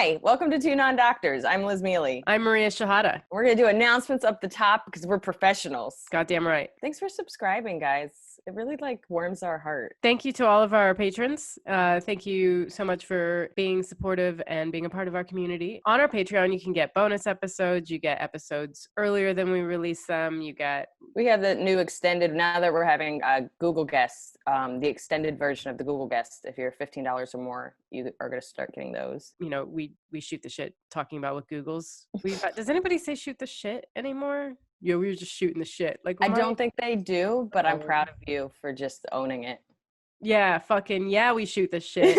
Hi, welcome to Two Non-Doctors. I'm Liz Mealy. I'm Maria Shahada. We're going to do announcements up the top because we're professionals. Goddamn right. Thanks for subscribing, guys. It really warms our heart. Thank you to all of our patrons. Thank you so much for being supportive and being a part of our community. On our Patreon, you can get bonus episodes. You get episodes earlier than we release them. We have the new extended, now that we're having Google Guests, the extended version of the Google Guest. If you're $15 or more, you are going to start getting those. You know, we shoot the shit talking about what Google's. Does anybody say shoot the shit anymore? Yeah, we were just shooting the shit. I don't think they do, but I'm proud of you for just owning it. Yeah, fucking yeah, we shoot the shit.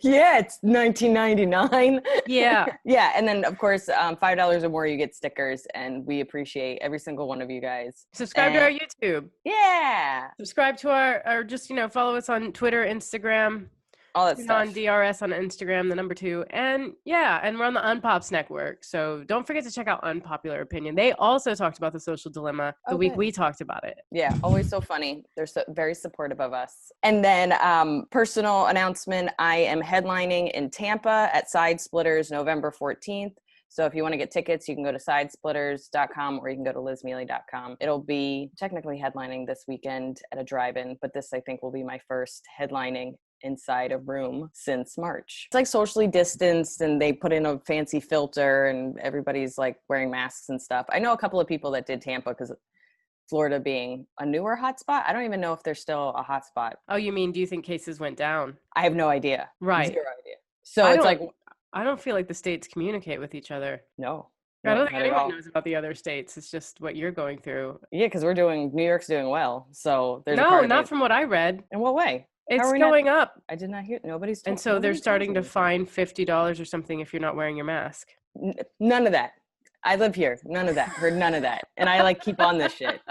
Yeah, it's $19.99. Yeah. Yeah, and then of course, $5 or more, you get stickers, and we appreciate every single one of you guys. Subscribe to our YouTube. Yeah. Subscribe to our just follow us on Twitter, Instagram. All that stuff. On DRS on Instagram, the number 2. And yeah, and we're on the Unpops network. So don't forget to check out Unpopular Opinion. They also talked about the social dilemma the week we talked about it. Yeah, always so funny. They're so very supportive of us. And then personal announcement, I am headlining in Tampa at Side Splitters November 14th. So if you want to get tickets, you can go to sidesplitters.com or you can go to lizmealy.com. It'll be technically headlining this weekend at a drive-in, but this I think will be my first headlining inside a room since March. It's like socially distanced and they put in a fancy filter and everybody's like wearing masks and stuff. I know a couple of people that did Tampa because Florida being a newer hotspot. I don't even know if there's still a hotspot. Oh, you mean, do you think cases went down? I have no idea. Right. Zero idea. So it's like, I don't feel like the states communicate with each other. No. I don't think anyone knows about the other states. It's just what you're going through. Yeah, because New York's doing well. So there's no, not from what I read. In what way? It's going up. I did not hear. Nobody's. And so they're starting to fine $50 or something if you're not wearing your mask. None of that. I live here. None of that. Heard none of that. And I keep on this shit.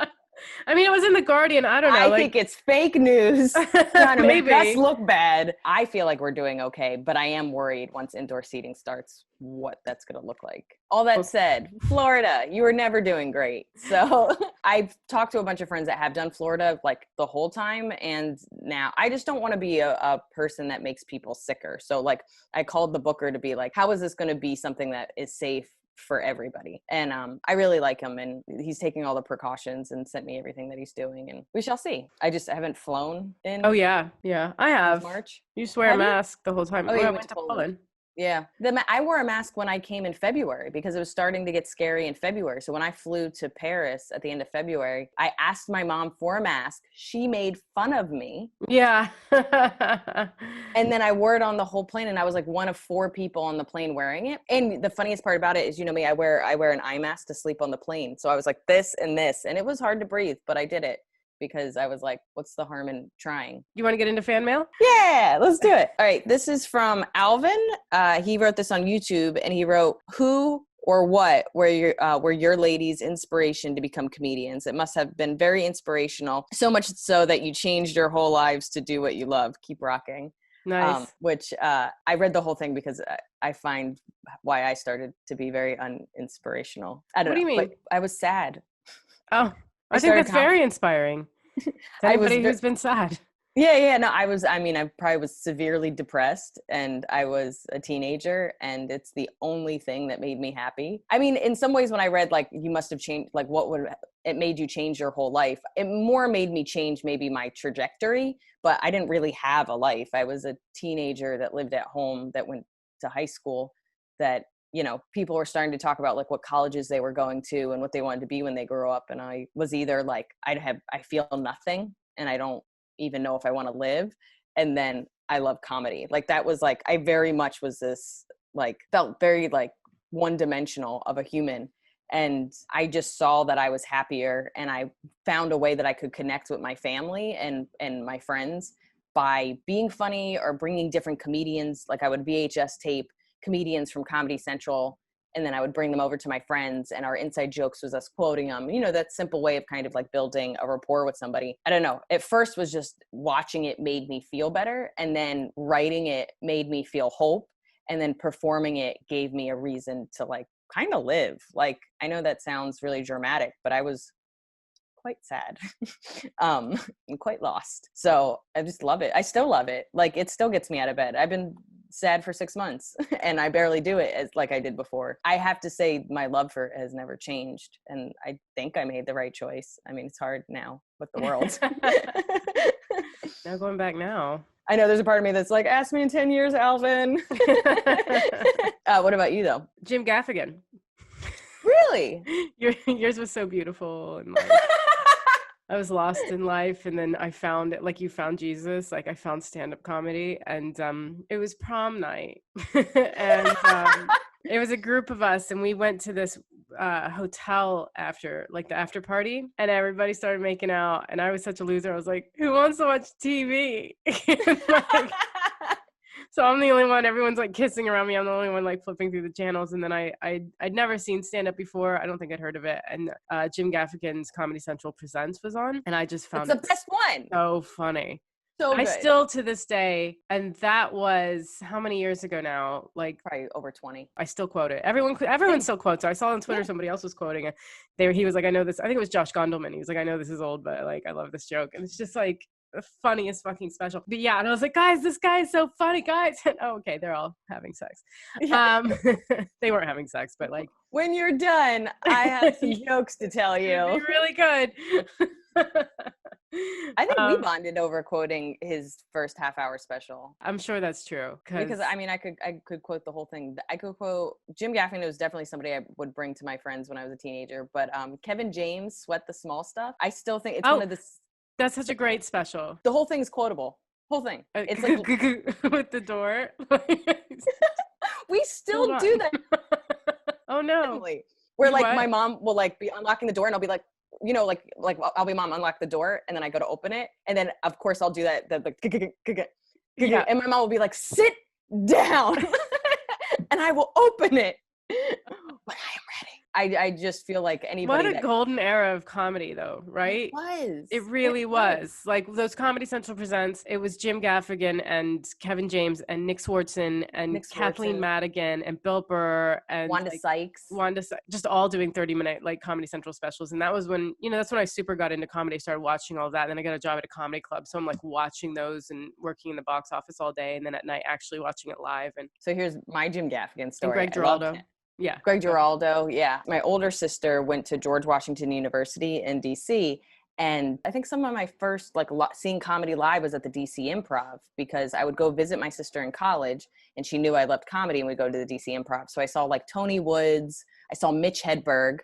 I mean, it was in the Guardian. I don't know. I think it's fake news trying to make us look bad. I feel like we're doing okay, but I am worried once indoor seating starts what that's going to look like. All that said, Florida, you were never doing great. So I've talked to a bunch of friends that have done Florida the whole time. And now I just don't want to be a person that makes people sicker. So I called the booker to be like, how is this going to be something that is safe for everybody? And I really like him, and he's taking all the precautions and sent me everything that he's doing, and we shall see. I just haven't flown in. Oh yeah, I have. March. You just wear a mask the whole time. Oh, I went to Poland. Yeah. I wore a mask when I came in February because it was starting to get scary in February. So when I flew to Paris at the end of February, I asked my mom for a mask. She made fun of me. Yeah. And then I wore it on the whole plane, and I was like one of 4 people on the plane wearing it. And the funniest part about it is, me, I wear an eye mask to sleep on the plane. So I was like this and this, and it was hard to breathe, but I did it. Because I was like, what's the harm in trying? You want to get into fan mail? Yeah, let's do it. All right, this is from Alvin. He wrote this on YouTube, and he wrote, who or what were your ladies' inspiration to become comedians? It must have been very inspirational, so much so that you changed your whole lives to do what you love. Keep rocking. Nice. Which I read the whole thing because I find why I started to be very uninspirational. I don't know. What do you mean? But I was sad. Oh. I think that's very inspiring. Anybody who's been sad. Yeah. No, I probably was severely depressed, and I was a teenager, and it's the only thing that made me happy. I mean, in some ways when I read, you must have changed, what would it made you change your whole life? It more made me change maybe my trajectory, but I didn't really have a life. I was a teenager that lived at home, that went to high school, that people were starting to talk about what colleges they were going to and what they wanted to be when they grow up. And I was either I feel nothing and I don't even know if I want to live. And then I love comedy. That was I very much was this, felt very one-dimensional of a human. And I just saw that I was happier, and I found a way that I could connect with my family and my friends by being funny or bringing different comedians. I would VHS tape comedians from Comedy Central, and then I would bring them over to my friends, and our inside jokes was us quoting them. That simple way of kind of building a rapport with somebody. I don't know. At first was just watching it made me feel better, and then writing it made me feel hope, and then performing it gave me a reason to kind of live. I know that sounds really dramatic, but I was quite sad and quite lost. So I just love it. I still love it. It still gets me out of bed. I've been sad for 6 months and I barely do it as like I did before. I have to say my love for it has never changed. And I think I made the right choice. I mean, it's hard now with the world. No going back now. I know there's a part of me that's like, ask me in 10 years, Alvin. What about you though? Jim Gaffigan. Really? Yours was so beautiful. And like, I was lost in life, and then I found it, like you found Jesus. Like I found stand-up comedy, and it was prom night, and it was a group of us, and we went to this hotel after, like the after party, and everybody started making out, and I was such a loser. I was like, "Who wants to watch TV?" Like, so I'm the only one. Everyone's like kissing around me. I'm the only one like flipping through the channels. And then I'd never seen stand up before. I don't think I'd heard of it. And Jim Gaffigan's Comedy Central Presents was on, and I just found it's the best one. So funny. So good. I still to this day, and that was how many years ago now? Like probably over 20. I still quote it. Everyone still quotes it. I saw on Twitter somebody else was quoting it. He was like, I know this. I think it was Josh Gondelman. He was like, I know this is old, but like I love this joke. And it's just like the funniest fucking special. But yeah, and I was like, guys, this guy is so funny, guys. And, oh, okay, they're all having sex. They weren't having sex, but like when you're done, I have some jokes to tell you. It'd be really good. I think we bonded over quoting his first half-hour special. I'm sure that's true. Because I mean, I could quote the whole thing. I could quote Jim Gaffigan. Was definitely somebody I would bring to my friends when I was a teenager. But Kevin James, Sweat the Small Stuff. I still think it's one of the. That's such a great special. The whole thing is quotable. Whole thing. It's like with the door. We still do that. Oh no. Where like my mom will like be unlocking the door and I'll be like, you know, like I'll be mom, unlock the door, and then I go to open it, and then of course I'll do that. Yeah. And my mom will be like, sit down, and I will open it when I am ready. I just feel like anybody. What a golden era of comedy, though, right? It really was. Like those Comedy Central Presents, it was Jim Gaffigan and Kevin James and Nick Swartzen and Kathleen Madigan and Bill Burr and Wanda Sykes, just all doing 30-minute like Comedy Central specials. And that was when, that's when I super got into comedy, started watching all that. And then I got a job at a comedy club. So I'm like watching those and working in the box office all day. And then at night actually watching it live. And so here's my Jim Gaffigan story. And Greg Giraldo. Yeah. Greg Giraldo. Yeah. My older sister went to George Washington University in DC. And I think some of my first like seeing comedy live was at the DC Improv, because I would go visit my sister in college and she knew I loved comedy and we'd go to the DC Improv. So I saw like Tony Woods. I saw Mitch Hedberg.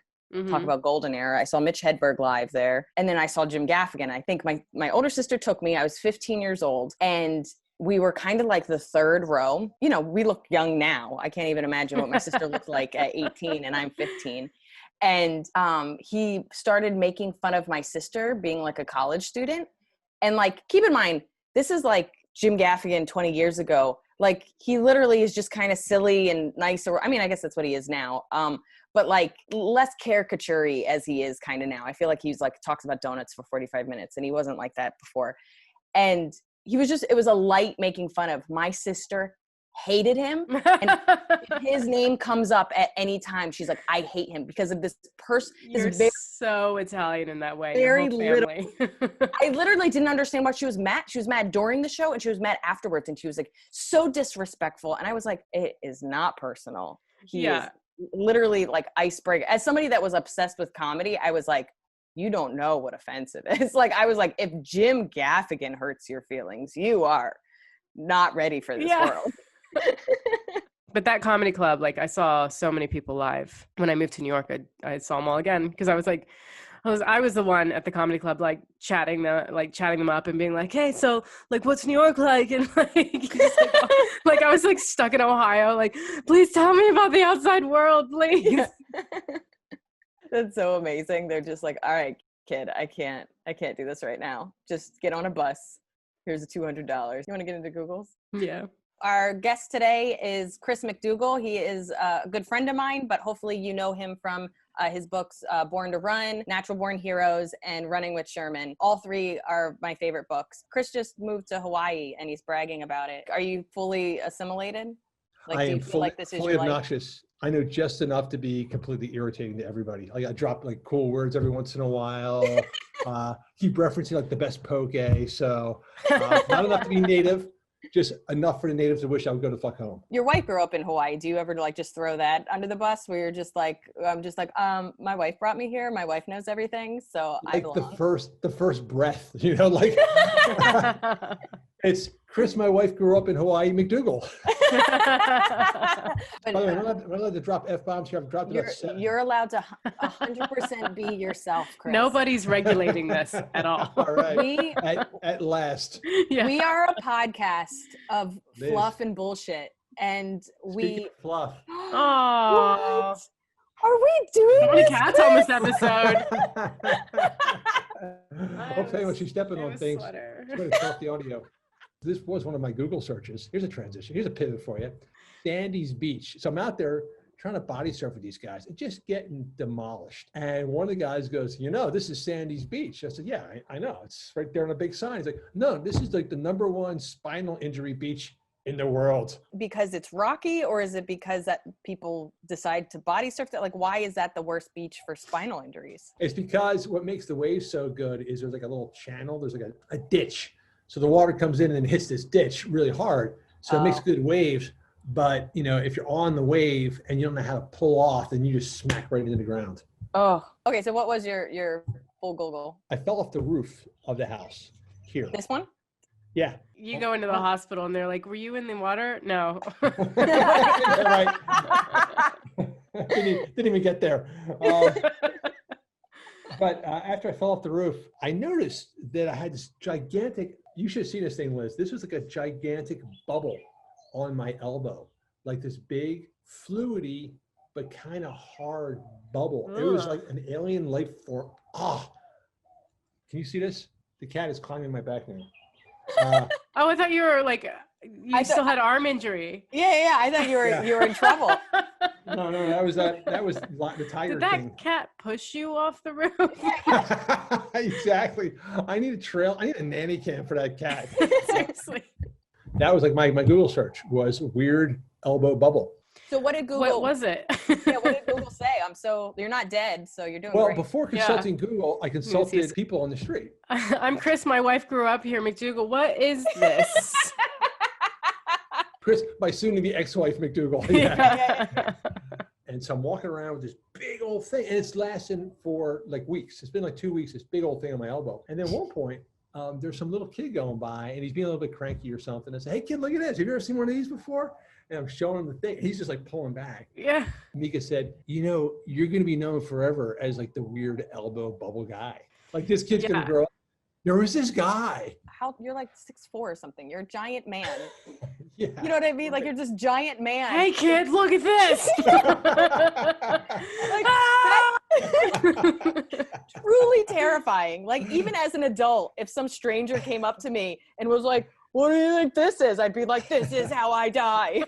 Talk about golden era. I saw Mitch Hedberg live there. And then I saw Jim Gaffigan. I think my older sister took me. I was 15 years old. And we were kind of like the third row. You know, we look young now. I can't even imagine what my sister looked like at 18 and I'm 15. And he started making fun of my sister being like a college student. And like, keep in mind, this is like Jim Gaffigan 20 years ago. Like he literally is just kind of silly and nice. Or I mean, I guess that's what he is now. But like less caricature-y as he is kind of now. I feel like he's like talks about donuts for 45 minutes and he wasn't like that before. And he was just, it was a light making fun of. My sister hated him. And if his name comes up at any time, she's like, I hate him because of this person. You're so Italian in that way. Very little. I literally didn't understand why she was mad. She was mad during the show and she was mad afterwards. And she was like, so disrespectful. And I was like, it is not personal. He is literally like icebreaker. As somebody that was obsessed with comedy, I was like, you don't know what offensive is. Like, I was like, if Jim Gaffigan hurts your feelings, you are not ready for this world. But that comedy club, like I saw so many people live. When I moved to New York, I saw them all again because I was like, I was the one at the comedy club, like chatting them up and being like, hey, so like, what's New York like? And like, just, like I was like stuck in Ohio, like, please tell me about the outside world, please. That's so amazing. They're just like, all right, kid, I can't do this right now. Just get on a bus. Here's a $200. You want to get into Googles? Yeah. Our guest today is Chris McDougall. He is a good friend of mine, but hopefully you know him from his books, Born to Run, Natural Born Heroes, and Running with Sherman. All three are my favorite books. Chris just moved to Hawaii and he's bragging about it. Are you fully assimilated? Like, I am fully obnoxious. I know just enough to be completely irritating to everybody. Like I drop like cool words every once in a while. Keep referencing like the best poke. So not enough to be native. just enough for the natives to wish I would go to fuck home. Your wife grew up in Hawaii. Do you ever like just throw that under the bus where you're just like, my wife brought me here. My wife knows everything. So I Like belong. the first breath, you know, like it's Chris, my wife grew up in Hawaii, McDougall. By the way, I'm not allowed to drop F-bombs here. I've dropped about 7. You're allowed to 100% be yourself, Chris. Nobody's regulating this at all. All right. We, At last. Yeah. we are a podcast of Liz. fluff and bullshit. And Speaking of fluff. Oh, What? Are we doing how many this, cats Chris? on this episode? I'll tell you when she's stepping I on have a things. sweater. It's going to stop the audio. This was one of my Google searches. Here's a transition. Here's a pivot for you. Sandy's Beach. So I'm out there trying to body surf with these guys and just getting demolished. And one of the guys goes, you know, this is Sandy's Beach. I said, yeah, I know. It's right there on a big sign. He's like, no, this is like the #1 spinal injury beach in the world. Because it's rocky, or is it because that people decide to body surf that? Like, why is that the worst beach for spinal injuries? It's because what makes the waves so good is there's like a little channel. There's like a ditch. So the water comes in and hits this ditch really hard. So it makes good waves. But, you know, if you're on the wave and you don't know how to pull off, then you just smack right into the ground. Oh, okay. So what was your full Google? I fell off the roof of the house here. This one? Yeah. You go into the hospital and they're like, were you in the water? No. Right. Didn't even get there. But after I fell off the roof, I noticed that I had this gigantic, you should see this thing, Liz. This was like a gigantic bubble on my elbow, like this big, fluidy, but kind of hard bubble. It was like an alien life form. Oh, can you see this? The cat is climbing my back now. Oh, I thought you were like, you still had arm injury. Yeah. I thought you were in trouble. No, that was the tiger Did that thing. cat push you off the roof? Exactly. I need a nanny cam for that cat. Seriously. That was like my Google search was weird elbow bubble. So what did Google? What was it? Yeah, what did Google say? You're not dead, so you're doing Well, great. before consulting Google, I consulted people on the street. I'm Chris. My wife grew up here, McDougall. What is this? Chris, my soon-to-be ex-wife, McDougall. Yeah. And so I'm walking around with this big old thing, and it's lasting for like weeks. It's been like 2 weeks, this big old thing on my elbow. And then at one point, there's some little kid going by, and he's being a little bit cranky or something. I say, hey, kid, look at this. Have you ever seen one of these before? And I'm showing him the thing. He's just like pulling back. Yeah. Mika said, you know, you're going to be known forever as like the weird elbow bubble guy. Like this kid's going to grow up. There was this guy. You're like 6'4" or something. You're a giant man. Yeah. You know what I mean? Like you're this giant man. Hey, kid, look at this. Truly terrifying. Like even as an adult, if some stranger came up to me and was like, what do you think this is? I'd be like, this is how I die.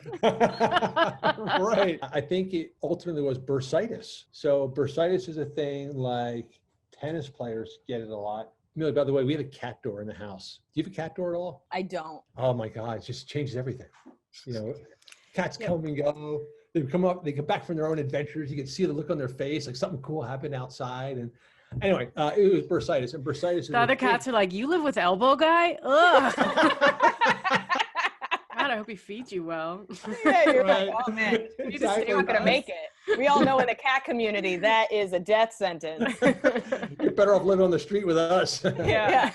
Right. I think it ultimately was bursitis. So bursitis is a thing like tennis players get it a lot. Millie, by the way, we have a cat door in the house. Do you have a cat door at all? I don't. Oh my God, it just changes everything. You know, cats come and go. They come up, they come back from their own adventures. You can see the look on their face, like something cool happened outside. And anyway, it was bursitis. And bursitis is The other cats are like, you live with elbow guy? Ugh. God, I hope he feeds you well. Yeah, you're Right. like, oh man, Exactly. you're not gonna make it. We all know in the cat community that is a death sentence. You're better off living on the street with us. Yeah.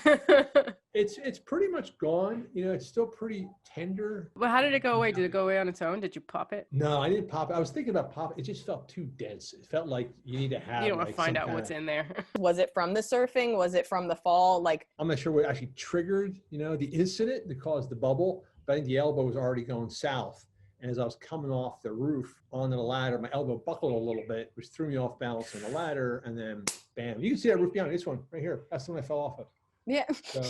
It's pretty much gone. You know, it's still pretty tender. Well, how did it go away? Did it go away on its own? Did you pop it? No, I didn't pop it. I was thinking about pop. It just felt too dense. It felt like you need to have. You don't want like, to find some out kind what's of- in there. Was it from the surfing? Was it from the fall? Like, I'm not sure what actually triggered, you know, the incident that caused the bubble. But I think the elbow was already going south. And as I was coming off the roof onto the ladder, my elbow buckled a little bit, which threw me off balance on the ladder. And then, bam! You can see that roof behind me. This one right here. That's the one I fell off of. yeah, So.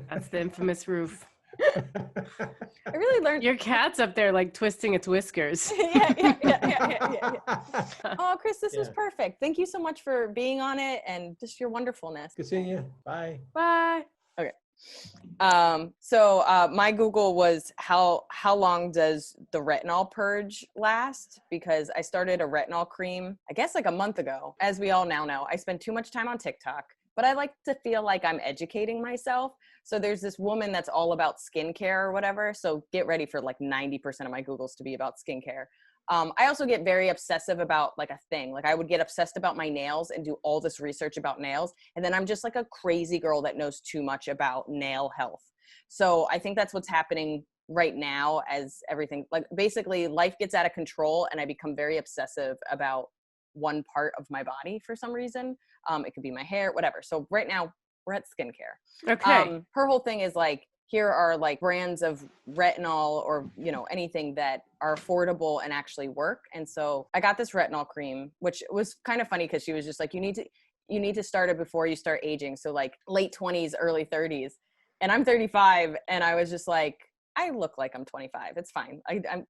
That's the infamous roof. I really learned. Your cat's up there like twisting its whiskers. Yeah. Oh, Chris, this was Yeah. perfect. Thank you so much for being on it and just your wonderfulness. Good seeing you. Bye. Bye. So my Google was how long does the retinol purge last? Because I started a retinol cream, I guess like a month ago. As we all now know, I spend too much time on TikTok. but I like to feel like I'm educating myself. So there's this woman that's all about skincare or whatever. So get ready for like 90% of my Googles to be about skincare. I also get very obsessive about like a thing. Like I would get obsessed about my nails and do all this research about nails. And then I'm just like a crazy girl that knows too much about nail health. So I think that's what's happening right now as everything, like basically life gets out of control and I become very obsessive about one part of my body for some reason. It could be my hair, whatever. So right now we're at skincare. Okay. Her whole thing is like, here are like brands of retinol or, you know, anything that are affordable and actually work. And so I got this retinol cream, which was kind of funny because she was just like, you need to start it before you start aging. So like late 20s, early 30s. And I'm 35. And I was just like, I look like I'm 25. It's fine.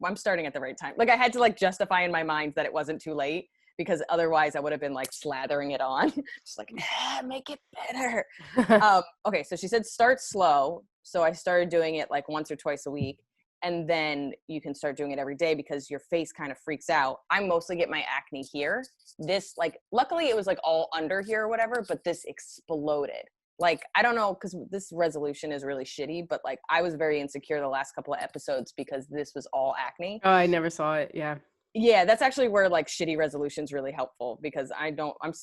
I'm starting at the right time. Like I had to like justify in my mind that it wasn't too late, because otherwise I would have been like slathering it on. Just like, make it better. Okay, so she said start slow. So I started doing it like once or twice a week. And then you can start doing it every day because your face kind of freaks out. I mostly get my acne here. This, like, luckily it was like all under here or whatever, but this exploded. Like, I don't know, because this resolution is really shitty, but like I was very insecure the last couple of episodes because this was all acne. Oh, I never saw it. Yeah. Yeah, that's actually where like shitty resolution's really helpful, because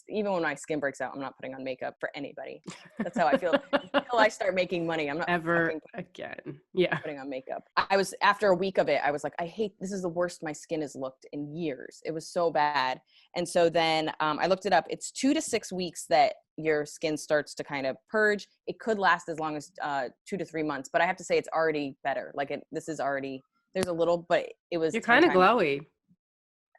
even when my skin breaks out, I'm not putting on makeup for anybody. That's how I feel. Until I start making money, I'm not ever again. Yeah. putting on makeup. I was, after a week of it, I was like, this is the worst my skin has looked in years. It was so bad. And so then I looked it up. It's 2 to 6 weeks that your skin starts to kind of purge. It could last as long as 2 to 3 months, but I have to say it's already better. Like this is already, there's a little, but it was. You're kind of glowy.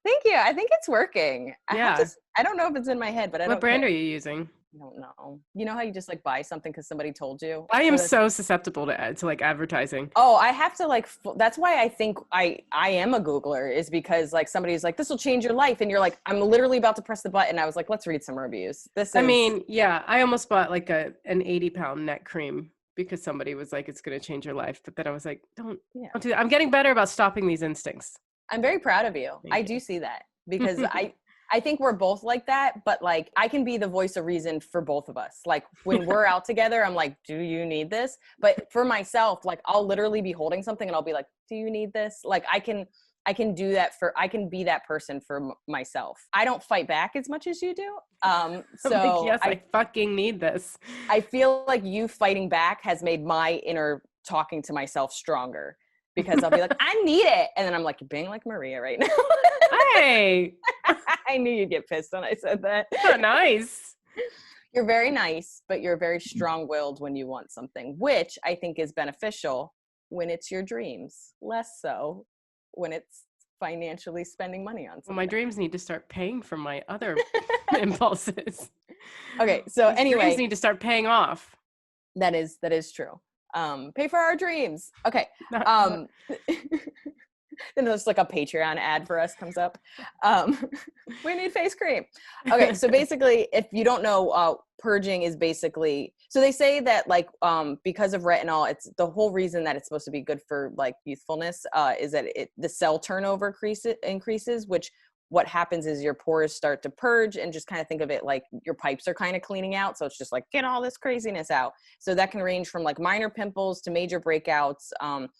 Thank you. I think it's working. Yeah. I don't know if it's in my head, but I don't What brand care. are you using? I don't know. You know how you just like buy something because somebody told you? I am so susceptible to like advertising. Oh, I have to like, that's why I think I am a Googler, is because like somebody's like, this will change your life. And you're like, I'm literally about to press the button. I was like, let's read some reviews. I mean, yeah, I almost bought like an 80-pound neck cream because somebody was like, it's going to change your life. But then I was like, don't do that. I'm getting better about stopping these instincts. I'm very proud of you. I do see that, because I think we're both like that, but like I can be the voice of reason for both of us. Like when we're out together, I'm like, do you need this? But for myself, like I'll literally be holding something and I'll be like, do you need this? Like I can I can be that person for myself. I don't fight back as much as you do. So like, yes, I fucking need this. I feel like you fighting back has made my inner talking to myself stronger. Because I'll be like, I need it. And then I'm like, you're being like Maria right now. Hey. I knew you'd get pissed when I said that. So nice. You're very nice, but you're very strong-willed when you want something, which I think is beneficial when it's your dreams. Less so when it's financially spending money on something. Well, my dreams need to start paying for my other impulses. Okay, so anyway. Dreams need to start paying off. That is true. Pay for our dreams. Okay. Then there's like a Patreon ad for us comes up. We need face cream. Okay. So basically, if you don't know, purging is basically, so they say that like, because of retinol, it's the whole reason that it's supposed to be good for like youthfulness, is that the cell turnover increases, which what happens is your pores start to purge, and just kind of think of it like your pipes are kind of cleaning out. So it's just like, get all this craziness out. So that can range from like minor pimples to major breakouts,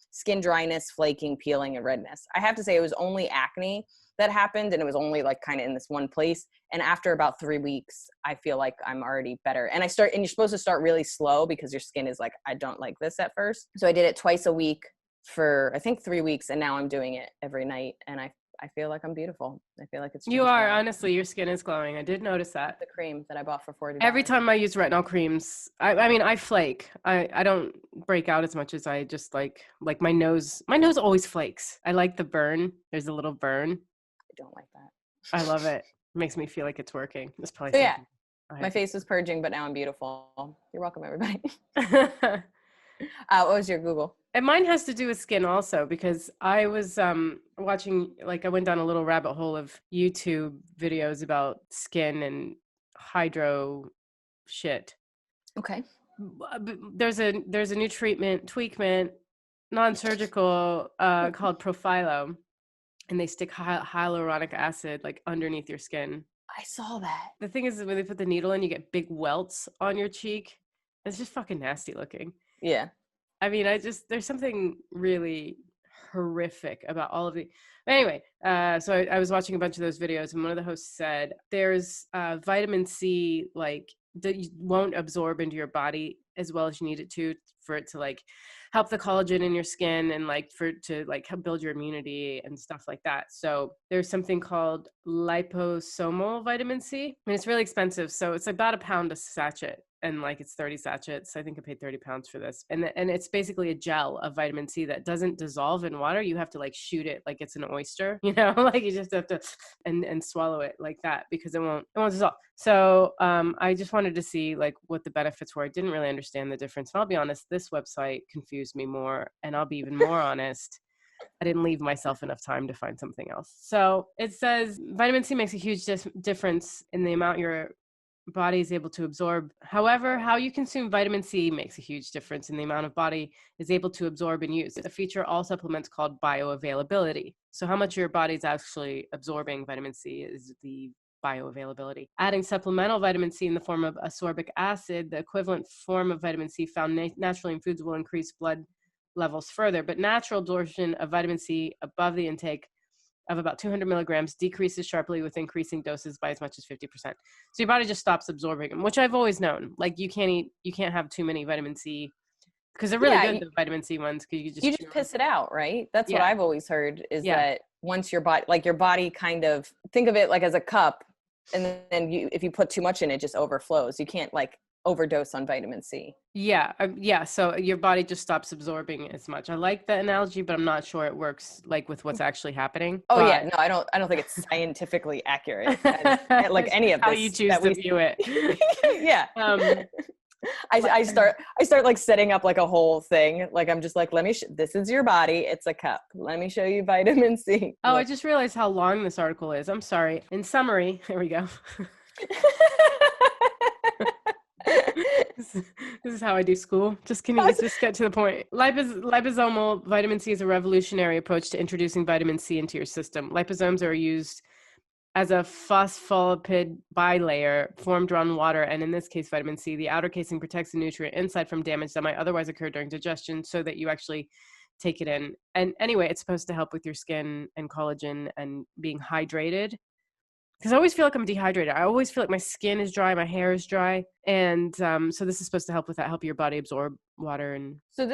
skin dryness, flaking, peeling, and redness. I have to say it was only acne that happened, and it was only like kind of in this one place. And after about 3 weeks, I feel like I'm already better. And you're supposed to start really slow because your skin is like, I don't like this at first. So I did it twice a week for I think 3 weeks, and now I'm doing it every night. And I feel like I'm beautiful. I feel like it's you are honestly, your skin is glowing. I did notice that. The cream that I bought for $40. Every time I use retinol creams, I mean I flake. I don't break out as much as I just like my nose always flakes. I like the burn. There's a little burn. I don't like that. I love it. It makes me feel like it's working. It's probably so yeah. My face was purging, but now I'm beautiful. You're welcome, everybody. What was your Google? And mine has to do with skin also, because I was watching, like I went down a little rabbit hole of YouTube videos about skin and hydro shit. Okay. There's a new tweakment, non-surgical, called Profilo, and they stick hyaluronic acid like underneath your skin. I saw that. The thing is when they put the needle in, you get big welts on your cheek. It's just fucking nasty looking. Yeah. I mean, there's something really horrific about all of the. Anyway, so I was watching a bunch of those videos, and one of the hosts said there's vitamin C like that you won't absorb into your body as well as you need it to for it to like help the collagen in your skin and like for it to like help build your immunity and stuff like that. So there's something called liposomal vitamin C, and it's really expensive. So it's about £1 a sachet. And like it's 30 sachets. I think I paid £30 for this. And it's basically a gel of vitamin C that doesn't dissolve in water. You have to like shoot it like it's an oyster, you know, like you just have to and swallow it like that because it won't dissolve. So I just wanted to see like what the benefits were. I didn't really understand the difference. And I'll be honest, this website confused me more. And I'll be even more honest. I didn't leave myself enough time to find something else. So it says vitamin C makes a huge difference in the amount your body is able to absorb. However, how you consume vitamin C makes a huge difference in the amount of body is able to absorb and use. A feature all supplements called bioavailability. So how much your body's actually absorbing vitamin C is the bioavailability. Adding supplemental vitamin C in the form of ascorbic acid, the equivalent form of vitamin C found naturally in foods, will increase blood levels further, but natural absorption of vitamin C above the intake of about 200 milligrams decreases sharply with increasing doses by as much as 50%. So your body just stops absorbing them, which I've always known. Like you can't have too many vitamin C because they're really good, the vitamin C ones, because you just piss it out, right? That's what I've always heard is that once your body kind of, think of it like as a cup, and then if you put too much in it, just overflows. You can't like overdose on vitamin C. Yeah. So your body just stops absorbing as much. I like the analogy, but I'm not sure it works like with what's actually happening. Yeah, no, I don't think it's scientifically accurate. Like any of this. How you choose to view it. Yeah. I start like setting up like a whole thing. Like I'm just like, this is your body. It's a cup. Let me show you vitamin C. Oh, look. I just realized how long this article is. I'm sorry. In summary, here we go. This is how I do school. Just kidding. Let's just get to the point. Liposomal vitamin C is a revolutionary approach to introducing vitamin C into your system. Liposomes are used as a phospholipid bilayer formed around water, and in this case, vitamin C. The outer casing protects the nutrient inside from damage that might otherwise occur during digestion, so that you actually take it in. And anyway, it's supposed to help with your skin and collagen and being hydrated. Because I always feel like I'm dehydrated. I always feel like my skin is dry, my hair is dry. And so this is supposed to help with that, help your body absorb water. And so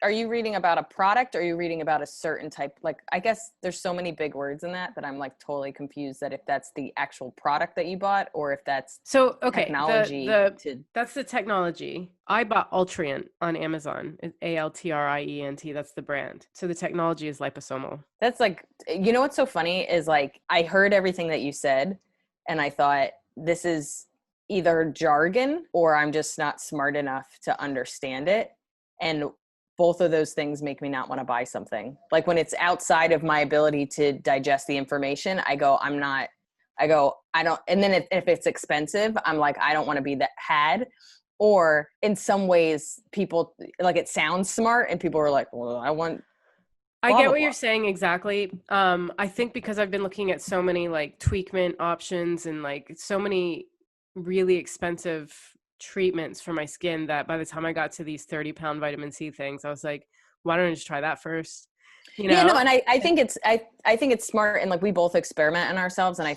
are you reading about a product, or are you reading about a certain type? Like, I guess there's so many big words in that I'm like totally confused that if that's the actual product that you bought or if that's technology. That's the technology. I bought Ultrient on Amazon, Altrient. That's the brand. So the technology is liposomal. That's like, you know what's so funny is like, I heard everything that you said and I thought, this is either jargon or I'm just not smart enough to understand it. And both of those things make me not want to buy something. Like when it's outside of my ability to digest the information, I don't. And then if it's expensive, I'm like, I don't want to be that had. Or in some ways people like, it sounds smart and people are like, well, I get what you're saying exactly. I think because I've been looking at so many like tweakment options and like so many really expensive treatments for my skin that by the time I got to these 30-pound vitamin C things, I was like, why don't I just try that first? You know? Yeah, no, and I think it's smart, and like we both experiment on ourselves, and I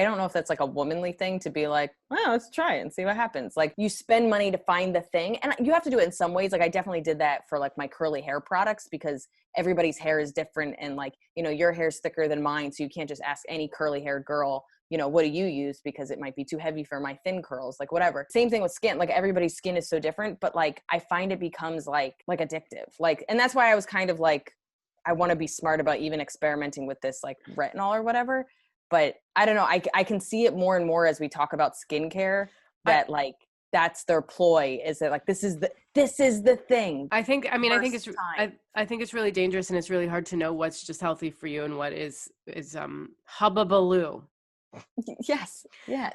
don't know if that's like a womanly thing to be like, well, let's try it and see what happens. Like you spend money to find the thing, and you have to do it in some ways. Like I definitely did that for like my curly hair products because everybody's hair is different, and like, you know, your hair's thicker than mine, so you can't just ask any curly haired girl, you know, what do you use? Because it might be too heavy for my thin curls, like whatever. Same thing with skin. Like everybody's skin is so different, but like I find it becomes like addictive. Like, and that's why I was kind of like, I want to be smart about even experimenting with this like retinol or whatever. But I don't know. I can see it more and more as we talk about skincare that like that's their ploy, is that like this is the thing. I think it's really dangerous, and it's really hard to know what's just healthy for you and what is hubbubaloo. Yes.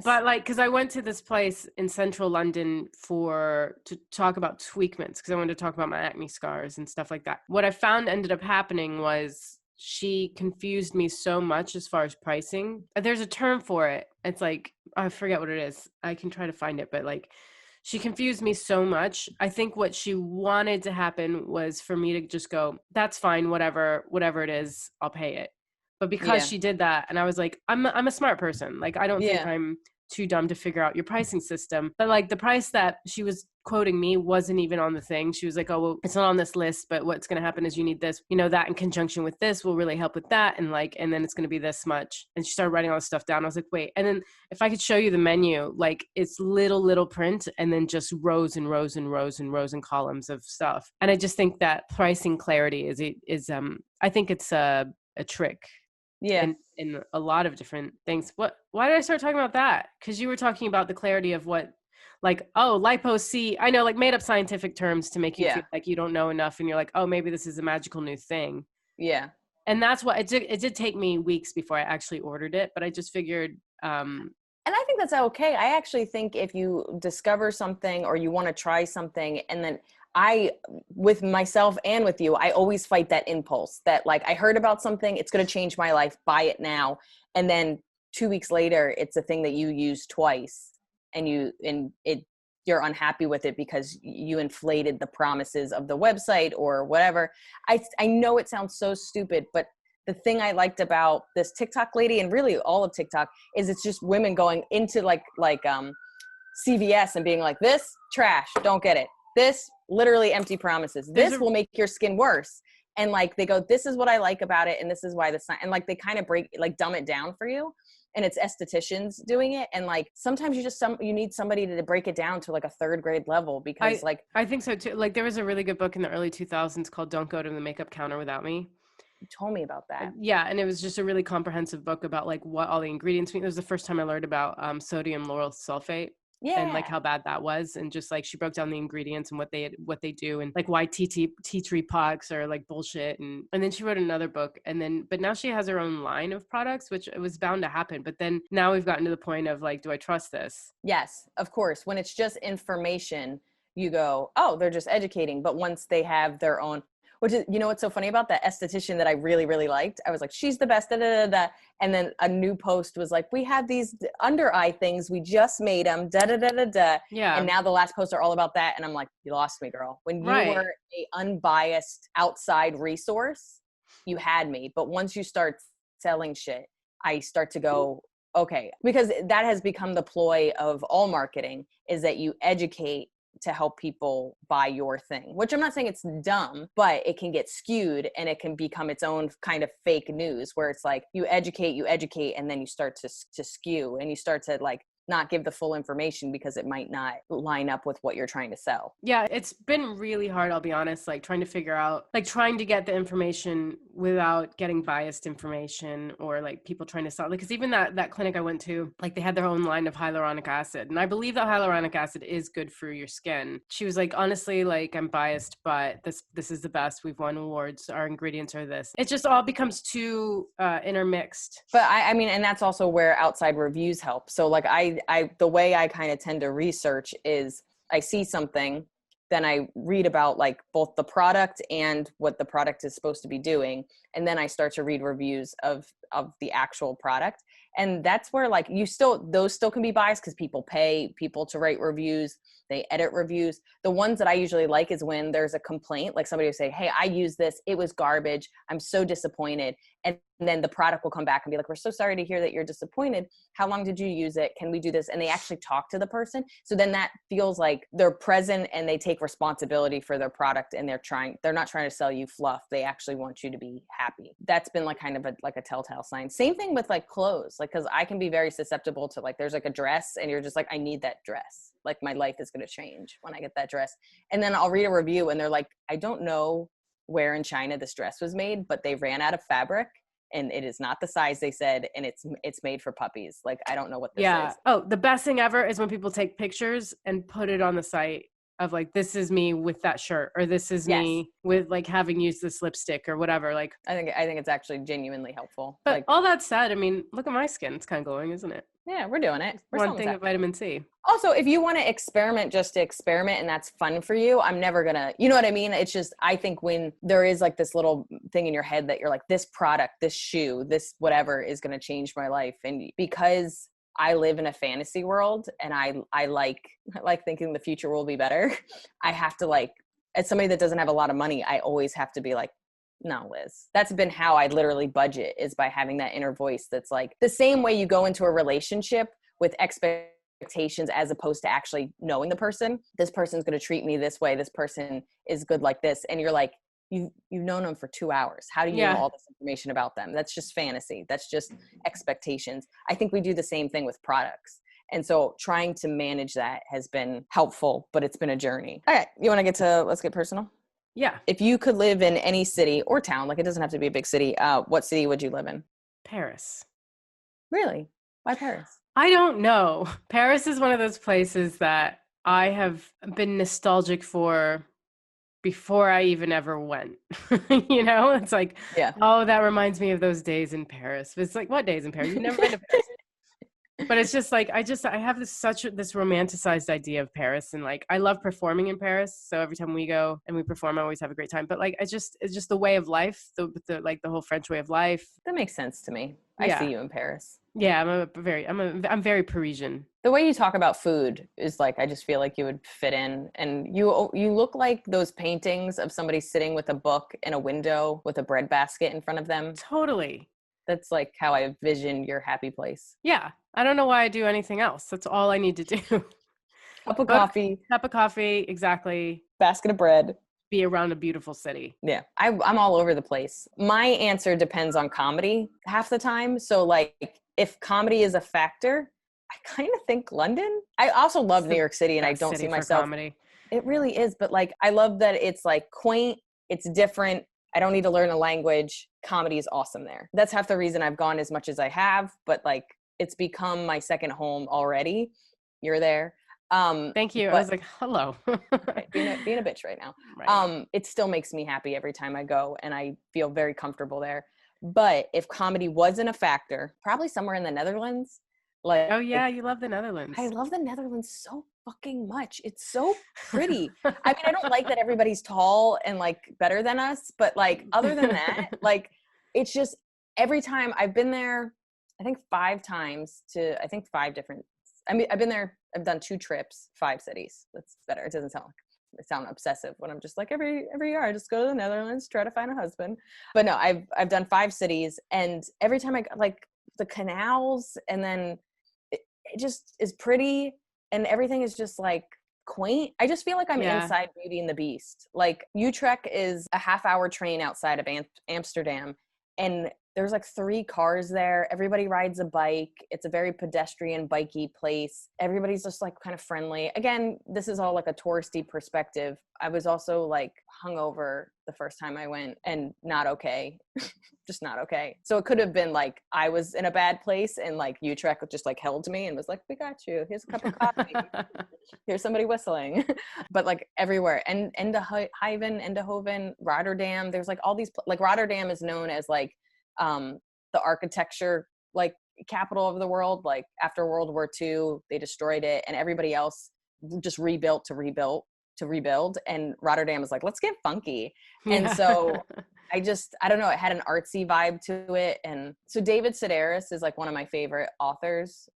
But like, because I went to this place in central London to talk about tweakments, because I wanted to talk about my acne scars and stuff like that. What I found ended up happening was she confused me so much as far as pricing. There's a term for it. It's like, I forget what it is. I can try to find it, but like, she confused me so much. I think what she wanted to happen was for me to just go, that's fine, whatever it is, I'll pay it. But because Yeah. she did that, and I was like, I'm a smart person. Like, I don't think Yeah. I'm too dumb to figure out your pricing system. But like the price that she was quoting me wasn't even on the thing. She was like, oh, well, it's not on this list, but what's going to happen is you need this, that in conjunction with this will really help with that. And like, and then it's going to be this much. And she started writing all this stuff down. I was like, wait. And then if I could show you the menu, like it's little print and then just rows and rows and rows and rows and columns of stuff. And I just think that pricing clarity is I think it's a trick. Yeah. In a lot of different things. Why did I start talking about that? Because you were talking about the clarity of what, like, oh, lipo-C, I know, like made up scientific terms to make you feel like you don't know enough. And you're like, oh, maybe this is a magical new thing. Yeah. And that's what it did take me weeks before I actually ordered it. But I just figured, and I think that's okay. I actually think if you discover something or you want to try something, and then with myself and with you, I always fight that impulse that like, I heard about something, it's going to change my life, buy it now. And then 2 weeks later, it's a thing that you use twice and you're unhappy with it because you inflated the promises of the website or whatever. I know it sounds so stupid, but the thing I liked about this TikTok lady and really all of TikTok is it's just women going into like CVS and being like, this trash, don't get it. This literally empty promises. This will make your skin worse. And like, they go, this is what I like about it. And this is why and like, they kind of dumb it down for you. And it's estheticians doing it. And like, sometimes you need somebody to break it down to like a 3rd grade level because I think so too. Like there was a really good book in the early 2000s called Don't Go to the Makeup Counter Without Me. You told me about that. Yeah. And it was just a really comprehensive book about like what all the ingredients mean. It was the first time I learned about sodium lauryl sulfate. Yeah. And like how bad that was. And just like, she broke down the ingredients and what they do and like why tea tree products are like bullshit. And then she wrote another book but now she has her own line of products, which it was bound to happen. But then now we've gotten to the point of like, do I trust this? Yes, of course. When it's just information, you go, oh, they're just educating. But once they have their own, which is, what's so funny about that esthetician that I really, really liked? I was like, she's the best, da, da, da, da. And then a new post was like, we have these under eye things. We just made them, da, da, da, da, da. Yeah. And now the last posts are all about that. And I'm like, you lost me, girl. When you were a unbiased outside resource, you had me. But once you start selling shit, I start to go, okay, because that has become the ploy of all marketing is that you educate to help people buy your thing, which I'm not saying it's dumb, but it can get skewed and it can become its own kind of fake news where it's like you educate, and then you start to skew and you start to like not give the full information because it might not line up with what you're trying to sell. Yeah, it's been really hard, I'll be honest, like trying to figure out, like trying to get the information without getting biased information or like people trying to sell. Because even that clinic I went to, like they had their own line of hyaluronic acid. And I believe that hyaluronic acid is good for your skin. She was like, honestly, like I'm biased, but this is the best. We've won awards. Our ingredients are this. It just all becomes too intermixed. But I mean, and that's also where outside reviews help. So like the way I kind of tend to research is I see something, then I read about like both the product and what the product is supposed to be doing. And then I start to read reviews of the actual product. And that's where like those still can be biased because people pay people to write reviews. They edit reviews. The ones that I usually like is when there's a complaint, like somebody will say, hey, I used this. It was garbage. I'm so disappointed. And then the product will come back and be like, we're so sorry to hear that you're disappointed. How long did you use it? Can we do this? And they actually talk to the person. So then that feels like they're present and they take responsibility for their product and they're not trying to sell you fluff. They actually want you to be happy. That's been like kind of a telltale sign. Same thing with like clothes, like, cause I can be very susceptible to like, there's like a dress and you're just like, I need that dress. Like my life is going to change when I get that dress. And then I'll read a review and they're like, I don't know where in China this dress was made, but they ran out of fabric and it is not the size they said. And it's made for puppies. Like, I don't know what this is. Oh, the best thing ever is when people take pictures and put it on the site of like, this is me with that shirt, or this is me with like having used this lipstick or whatever. Like, I think it's actually genuinely helpful. But Like, all that said, I mean, look at my skin. It's kind of glowing, isn't it? yeah, we're doing it. We're One something's thing of happening. vitamin C. Also, if you want to experiment just to experiment and that's fun for you, I'm never gonna, you know what I mean? It's just, I think when there is like this little thing in your head that you're like, this product, this shoe, this whatever is gonna change my life. And because I live in a fantasy world and I like thinking the future will be better, I have to like, as somebody that doesn't have a lot of money, I always have to be like, no, Liz. That's been how I literally budget, is by having that inner voice that's like the same way you go into a relationship with expectations as opposed to actually knowing the person. This person's going to treat me this way. This person is good like this. And you're like, you've known them for 2 hours. How do you know all this information about them? That's just fantasy. That's just expectations. I think we do the same thing with products. And so trying to manage that has been helpful, but it's been a journey. All right. You want to let's get personal? Yeah. If you could live in any city or town, like it doesn't have to be a big city, what city would you live in? Paris. Really? Why Paris? I don't know. Paris is one of those places that I have been nostalgic for before I even ever went. You know, it's like, oh, that reminds me of those days in Paris. But it's like, what days in Paris? You've never been to Paris. But it's just like, I have this romanticized idea of Paris, and like, I love performing in Paris. So every time we go and we perform, I always have a great time. But like, it's just the way of life, the whole French way of life. That makes sense to me. I see you in Paris. Yeah, I'm very Parisian. The way you talk about food is like, I just feel like you would fit in, and you look like those paintings of somebody sitting with a book in a window with a bread basket in front of them. Totally. That's like how I envision your happy place. Yeah. I don't know why I do anything else. That's all I need to do. Cup of coffee. Exactly. Basket of bread. Be around a beautiful city. Yeah. I'm all over the place. My answer depends on comedy half the time. So like, if comedy is a factor, I kind of think London. I also love New York City, and I don't see myself. Comedy. It really is. But like, I love that it's like quaint. It's different. I don't need to learn a language. Comedy is awesome there. That's half the reason I've gone as much as I have, but like, it's become my second home already. You're there. Thank you. I was like, hello. being a bitch right now. Right. It still makes me happy every time I go, and I feel very comfortable there. But if comedy wasn't a factor, probably somewhere in the Netherlands. Like, oh yeah, you love the Netherlands. I love the Netherlands so fucking much. It's so pretty. I mean, I don't like that everybody's tall and like better than us, but like, other than that, like, it's just, every time I've been there, I think 5 times to, I think 5 different, I mean, I've been there, I've done 2 trips, 5 cities. That's better. It doesn't sound obsessive when I'm just like, every year I just go to the Netherlands, try to find a husband. But no, I've done 5 cities, and every time I like the canals, and then it just is pretty, and everything is just like quaint. I just feel like I'm inside Beauty and the Beast. Like, Utrecht is a half-hour train outside of Amsterdam, and there's like 3 cars there. Everybody rides a bike. It's a very pedestrian, bikey place. Everybody's just like kind of friendly. Again, this is all like a touristy perspective. I was also like hungover the first time I went, and not okay. Just not okay. So it could have been like I was in a bad place, and like Utrecht just like held me and was like, we got you. Here's a cup of coffee. Here's somebody whistling. But like everywhere. And Eindhoven, Rotterdam. There's like all these, like Rotterdam is known as like, the architecture like capital of the world. Like after World War II, they destroyed it, and everybody else just rebuilt to rebuild. And Rotterdam is like, let's get funky. And so I don't know, it had an artsy vibe to it. And so David Sedaris is like one of my favorite authors.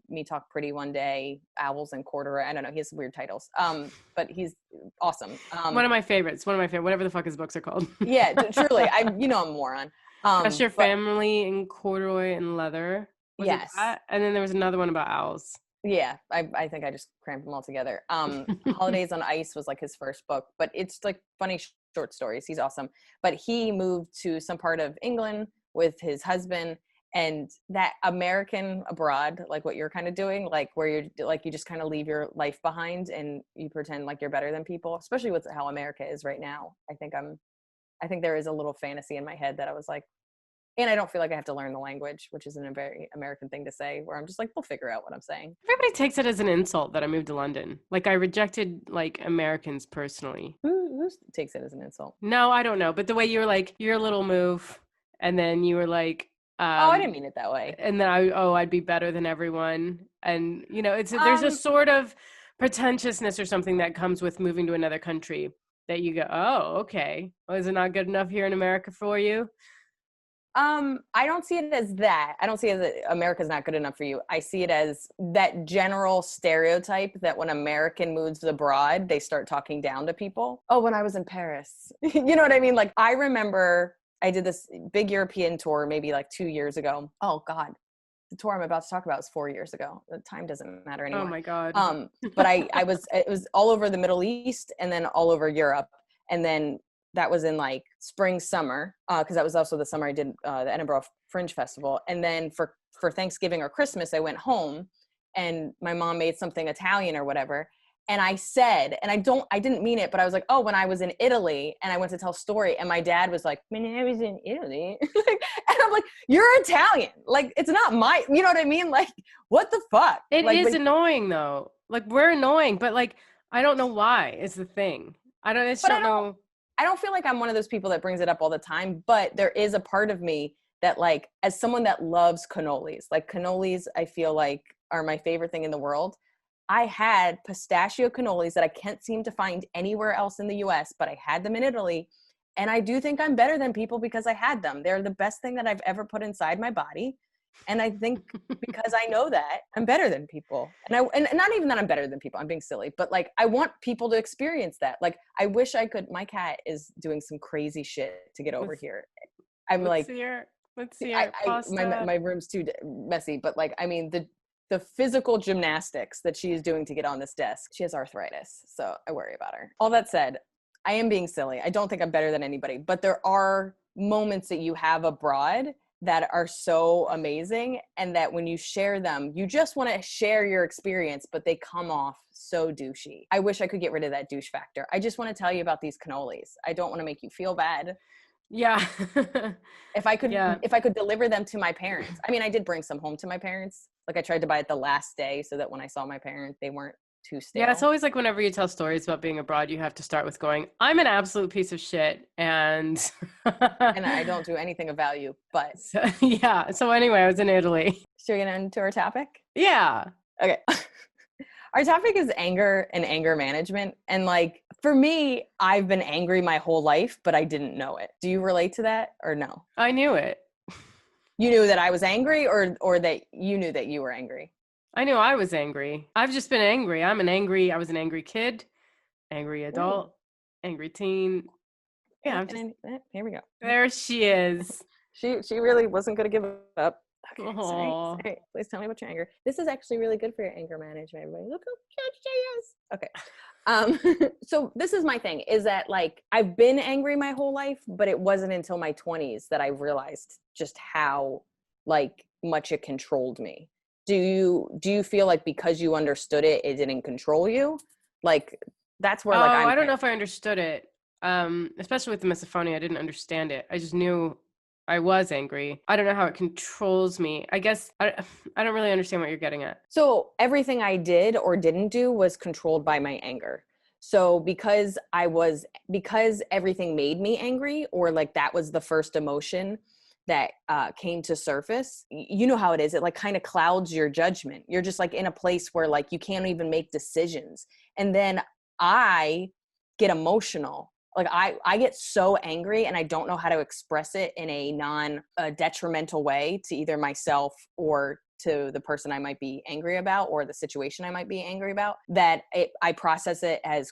Me Talk Pretty One Day, Owls and Corduroy. I don't know. He has weird titles. But he's awesome. One of my favorites, whatever the fuck his books are called. Yeah, truly. I'm a moron. That's Your Family in Corduroy and Leather. Yes. And then there was another one about owls. Yeah, I think I just crammed them all together. Holidays on Ice was like his first book, but it's like funny short stories. He's awesome. But he moved to some part of England with his husband, and that American abroad, like what you're kind of doing, like where you're like, you just kind of leave your life behind and you pretend like you're better than people, especially with how America is right now. I think there is a little fantasy in my head that I was like, And I don't feel like I have to learn the language, which isn't a very American thing to say, where I'm just like, they'll figure out what I'm saying. Everybody takes it as an insult that I moved to London. Like I rejected like Americans personally. Who takes it as an insult? No, I don't know. But the way you were like, your little move, and then you were like, Oh, I didn't mean it that way. and then I'd be better than everyone. And you know, there's a sort of pretentiousness or something that comes with moving to another country that you go, oh, okay. Well, is it not good enough here in America for you? I don't see it as that. I don't see it as America's not good enough for you. I see it as that general stereotype that when American moves abroad, they start talking down to people. Oh, when I was in Paris, you know what I mean? Like I remember I did this big European tour maybe like 2 years ago. Oh God, the tour I'm about to talk about is 4 years ago. The time doesn't matter anymore. Oh my God. But it was all over the Middle East and then all over Europe. And then that was in like spring, summer, because that was also the summer I did the Edinburgh Fringe Festival. And then for Thanksgiving or Christmas, I went home and my mom made something Italian or whatever. And I said, and I didn't mean it, but I was like, oh, when I was in Italy and I went to tell a story and my dad was like, when I was in Italy, and I'm like, you're Italian. Like, it's not my, you know what I mean? Like, what the fuck? It like, is annoying though. Like we're annoying, but like, I don't know why is the thing. I don't know. I don't feel like I'm one of those people that brings it up all the time, but there is a part of me that like, as someone that loves cannolis, like cannolis, I feel like are my favorite thing in the world. I had pistachio cannolis that I can't seem to find anywhere else in the US, but I had them in Italy. And I do think I'm better than people because I had them. They're the best thing that I've ever put inside my body. And I think because I know that I'm better than people. And not even that I'm better than people, I'm being silly, but like, I want people to experience that. Like, I wish I could, my cat is doing some crazy shit to get over here. I'm like, let's see her my room's too messy, but like, I mean, the physical gymnastics that she is doing to get on this desk, she has arthritis. So I worry about her. All that said, I am being silly. I don't think I'm better than anybody, but there are moments that you have abroad that are so amazing, and that when you share them, you just want to share your experience, but they come off so douchey. I wish I could get rid of that douche factor. I just want to tell you about these cannolis. I don't want to make you feel bad. Yeah. If I could deliver them to my parents. I mean, I did bring some home to my parents. Like I tried to buy it the last day so that when I saw my parents, they weren't too stale. Yeah, it's always like whenever you tell stories about being abroad, you have to start with going, I'm an absolute piece of shit. And I don't do anything of value, but. So anyway, I was in Italy. Should we get into our topic? Yeah. Okay. Our topic is anger and anger management. And like, for me, I've been angry my whole life, but I didn't know it. Do you relate to that or no? I knew it. You knew that I was angry or that you knew that you were angry? I knew I was angry. I've just been angry. I was an angry kid, angry adult, angry teen. Yeah. Here we go. There she is. She really wasn't going to give up. Okay, sorry. Please tell me about your anger. This is actually really good for your anger management, everybody. Look how cute she is. Okay. So this is my thing, is that like, I've been angry my whole life, but it wasn't until my 20s that I realized just how like much it controlled me. Do you feel like because you understood it, it didn't control you? Like that's where like I don't know if I understood it. Especially with the misophonia, I didn't understand it. I just knew I was angry. I don't know how it controls me. I guess I don't really understand what you're getting at. So everything I did or didn't do was controlled by my anger. So because everything made me angry, or like that was the first emotion that came to surface, you know how it is. It like kind of clouds your judgment. You're just like in a place where like you can't even make decisions. And then I get emotional. Like I get so angry and I don't know how to express it in a non-detrimental way to either myself or to the person I might be angry about or the situation I might be angry about, that I process it as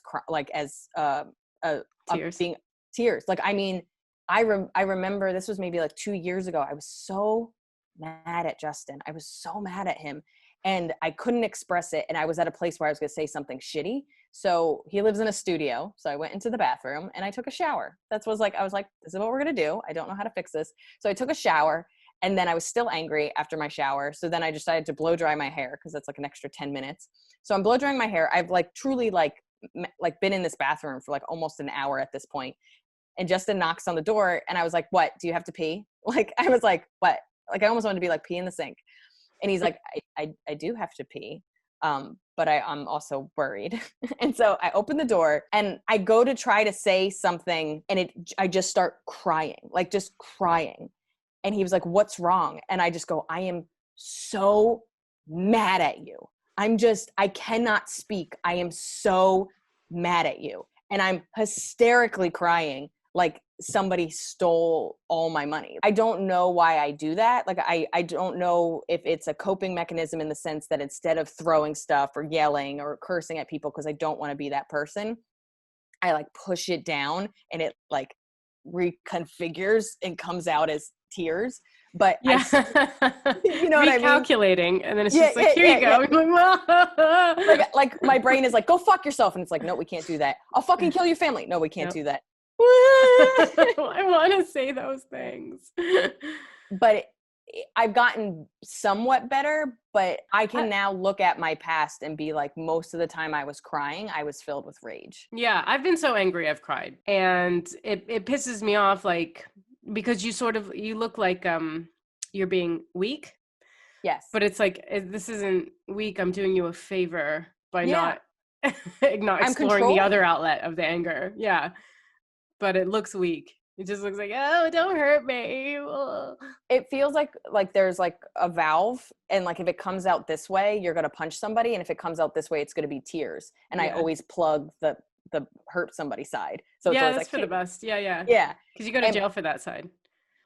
tears. Like, I mean, I remember this was maybe like 2 years ago. I was so mad at Justin. I was so mad at him and I couldn't express it. And I was at a place where I was going to say something shitty. So he lives in a studio. So I went into the bathroom and I took a shower. I was like, this is what we're going to do. I don't know how to fix this. So I took a shower and then I was still angry after my shower. So then I decided to blow dry my hair because that's like an extra 10 minutes. So I'm blow drying my hair. I've like truly like been in this bathroom for like almost an hour at this point. and Justin knocks on the door, and I was like, what, do you have to pee? Like, I was like, what? Like, I almost wanted to be like, pee in the sink. And he's like, I do have to pee. But I'm also worried. And so I open the door and I go to try to say something, and I just start crying, like just crying. And he was like, what's wrong? And I just go, I am so mad at you. I cannot speak. I am so mad at you. And I'm hysterically crying like somebody stole all my money. I don't know why I do that. Like, I don't know if it's a coping mechanism in the sense that instead of throwing stuff or yelling or cursing at people, because I don't want to be that person, I like push it down and it like reconfigures and comes out as tears. But Yeah. you know what I mean? Recalculating, and then it's just like, here you go. Like my brain is like, go fuck yourself. And it's like, no, we can't do that. I'll fucking kill your family. No, we can't do that. I want to say those things. But I've gotten somewhat better, but I can now look at my past and be like, most of the time I was crying, I was filled with rage. Yeah, I've been so angry I've cried. And it pisses me off, like, because you look like you're being weak. Yes. But it's like, this isn't weak. I'm doing you a favor by not exploring the other outlet of the anger. Yeah. But it looks weak. It just looks like, oh, don't hurt me. Ugh. It feels like there's like a valve, and like if it comes out this way, you're gonna punch somebody, and if it comes out this way, it's gonna be tears. And I always plug the hurt somebody side. So it's always that's like, for the best. Yeah. Yeah. Because you go to jail for that side.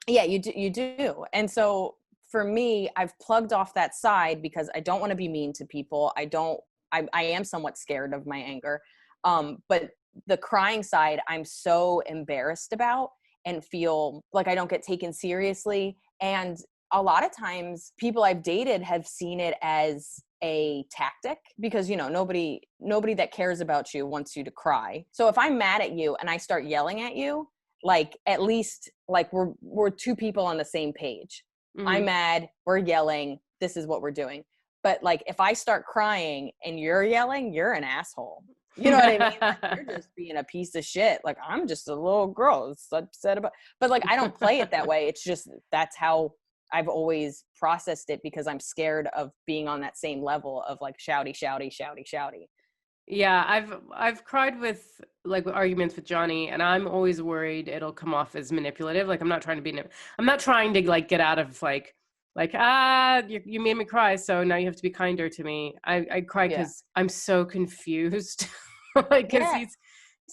Yeah, you do. And so for me, I've plugged off that side because I don't want to be mean to people. I am somewhat scared of my anger. But the crying side, I'm so embarrassed about and feel like I don't get taken seriously. And a lot of times people I've dated have seen it as a tactic because, you know, nobody that cares about you wants you to cry. So if I'm mad at you and I start yelling at you, like at least like we're two people on the same page. Mm-hmm. I'm mad, we're yelling, this is what we're doing. But like if I start crying and you're yelling, you're an asshole. You know what I mean? Like, you're just being a piece of shit. Like, I'm just a little girl that's upset about, but like, I don't play it that way. It's just, that's how I've always processed it because I'm scared of being on that same level of like shouty. Yeah. I've cried with like arguments with Johnny, and I'm always worried it'll come off as manipulative. Like, I'm not trying to like get out of like, you made me cry, so now you have to be kinder to me. I cry because I'm so confused. Like, because he's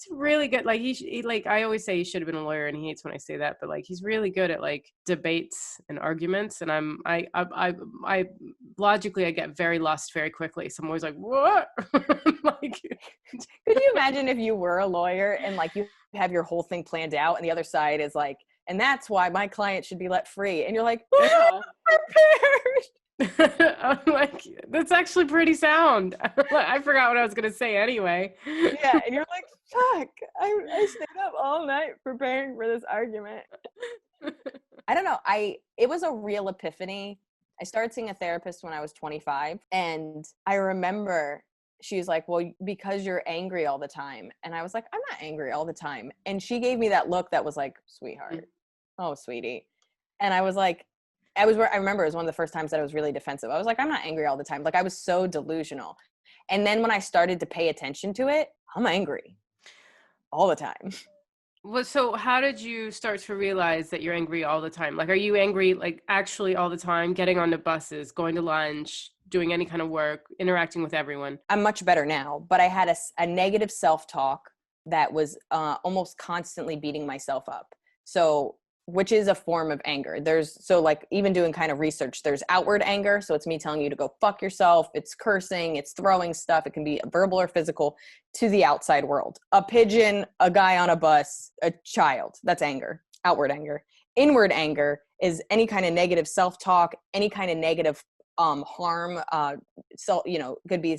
really good. Like he like I always say he should have been a lawyer, and he hates when I say that, but like he's really good at like debates and arguments. And I logically I get very lost very quickly. So I'm always like, what? Like, could you imagine if you were a lawyer and like you have your whole thing planned out, and the other side is like, and that's why my client should be let free. And you're like, prepared. I'm like, that's actually pretty sound. I forgot what I was going to say anyway. Yeah. And you're like, fuck, I stayed up all night preparing for this argument. I don't know. It was a real epiphany. I started seeing a therapist when I was 25. And I remember she was like, well, because you're angry all the time. And I was like, I'm not angry all the time. And she gave me that look that was like, sweetheart, oh, sweetie. And I was like, I remember it was one of the first times that I was really defensive. I was like, I'm not angry all the time. Like, I was so delusional. And then when I started to pay attention to it, I'm angry all the time. Well, so how did you start to realize that you're angry all the time? Like, are you angry, like, actually all the time, getting on the buses, going to lunch, doing any kind of work, interacting with everyone? I'm much better now, but I had a negative self-talk that was almost constantly beating myself up. So, which is a form of anger. Like even doing kind of research, there's outward anger. So it's me telling you to go fuck yourself. It's cursing, it's throwing stuff. It can be verbal or physical to the outside world. A pigeon, a guy on a bus, a child, that's anger, outward anger. Inward anger is any kind of negative self-talk, any kind of negative harm. So, you know, could be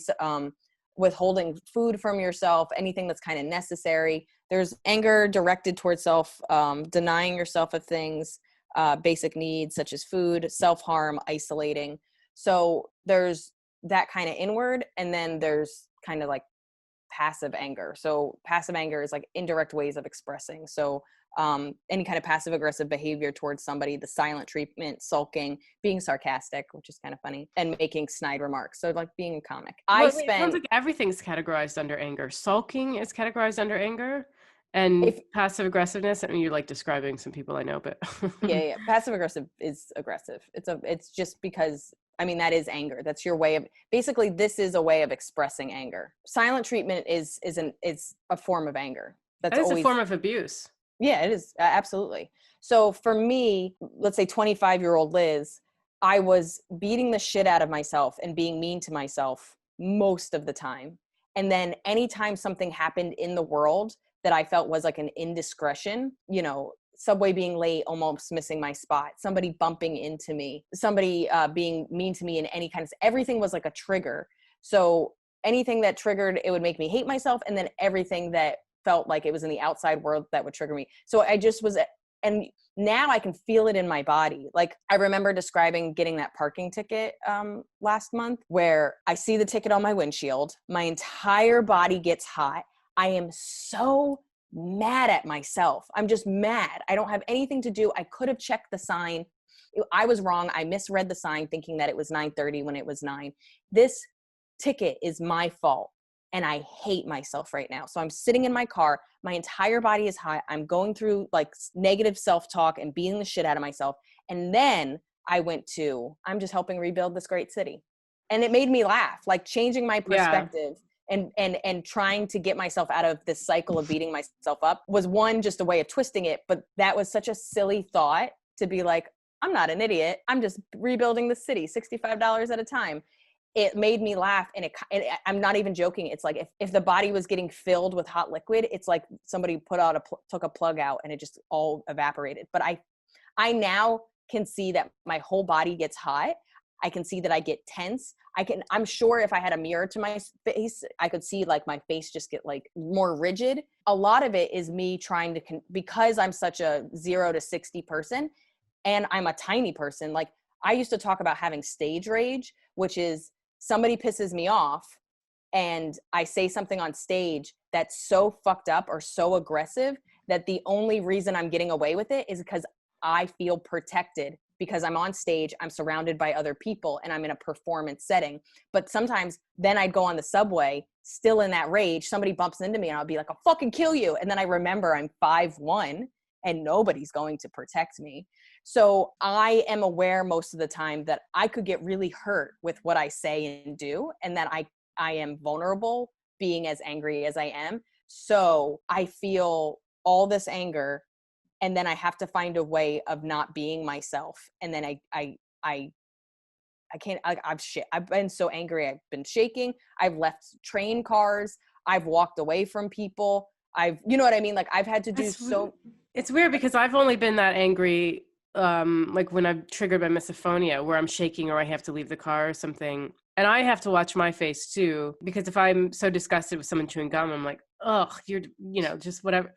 withholding food from yourself, anything that's kind of necessary. There's anger directed towards self, denying yourself of things, basic needs such as food, self-harm, isolating. So there's that kind of inward, and then there's kind of like passive anger. So passive anger is like indirect ways of expressing. So any kind of passive aggressive behavior towards somebody, the silent treatment, sulking, being sarcastic, which is kind of funny, and making snide remarks. So like being a comic. It sounds like everything's categorized under anger. Sulking is categorized under anger, and passive aggressiveness. I mean, you're like describing some people I know, but yeah. Passive aggressive is aggressive. It's just because, I mean, that is anger. That's your way of, basically this is a way of expressing anger. Silent treatment is a form of anger. That's always a form of abuse. Yeah, it is. Absolutely. So for me, let's say 25-year-old Liz, I was beating the shit out of myself and being mean to myself most of the time. And then anytime something happened in the world that I felt was like an indiscretion, you know, subway being late, almost missing my spot, somebody bumping into me, somebody being mean to me in any kind of, everything was like a trigger. So anything that triggered, it would make me hate myself. And then everything that felt like it was in the outside world that would trigger me. So I just was, and now I can feel it in my body. Like I remember describing getting that parking ticket last month, where I see the ticket on my windshield, my entire body gets hot. I am so mad at myself. I'm just mad. I don't have anything to do. I could have checked the sign. I was wrong. I misread the sign thinking that it was 9:30 when it was 9. This ticket is my fault. And I hate myself right now. So I'm sitting in my car. My entire body is hot. I'm going through like negative self-talk and beating the shit out of myself. And then I went to, I'm just helping rebuild this great city. And it made me laugh, like changing my perspective. And trying to get myself out of this cycle of beating myself up was one, just a way of twisting it. But that was such a silly thought to be like, I'm not an idiot. I'm just rebuilding the city, $65 at a time. It made me laugh. And I'm not even joking. It's like if the body was getting filled with hot liquid, it's like somebody took a plug out and it just all evaporated. But I now can see that my whole body gets hot. I can see that I get tense. I'm sure if I had a mirror to my face, I could see like my face just get like more rigid. A lot of it is me trying to, because I'm such a 0 to 60 person and I'm a tiny person. Like I used to talk about having stage rage, which is somebody pisses me off and I say something on stage that's so fucked up or so aggressive that the only reason I'm getting away with it is because I feel protected. Because I'm on stage, I'm surrounded by other people and I'm in a performance setting. But sometimes then I'd go on the subway, still in that rage, somebody bumps into me and I'll be like, I'll fucking kill you. And then I remember I'm 5'1" and nobody's going to protect me. So I am aware most of the time that I could get really hurt with what I say and do. And that I am vulnerable being as angry as I am. So I feel all this anger. And then I have to find a way of not being myself. And then I can't, I've been so angry. I've been shaking. I've left train cars. I've walked away from people. You know what I mean? Like I've had to do It's weird because I've only been that angry, like when I'm triggered by misophonia, where I'm shaking or I have to leave the car or something. And I have to watch my face too, because if I'm so disgusted with someone chewing gum, I'm like, ugh, just whatever.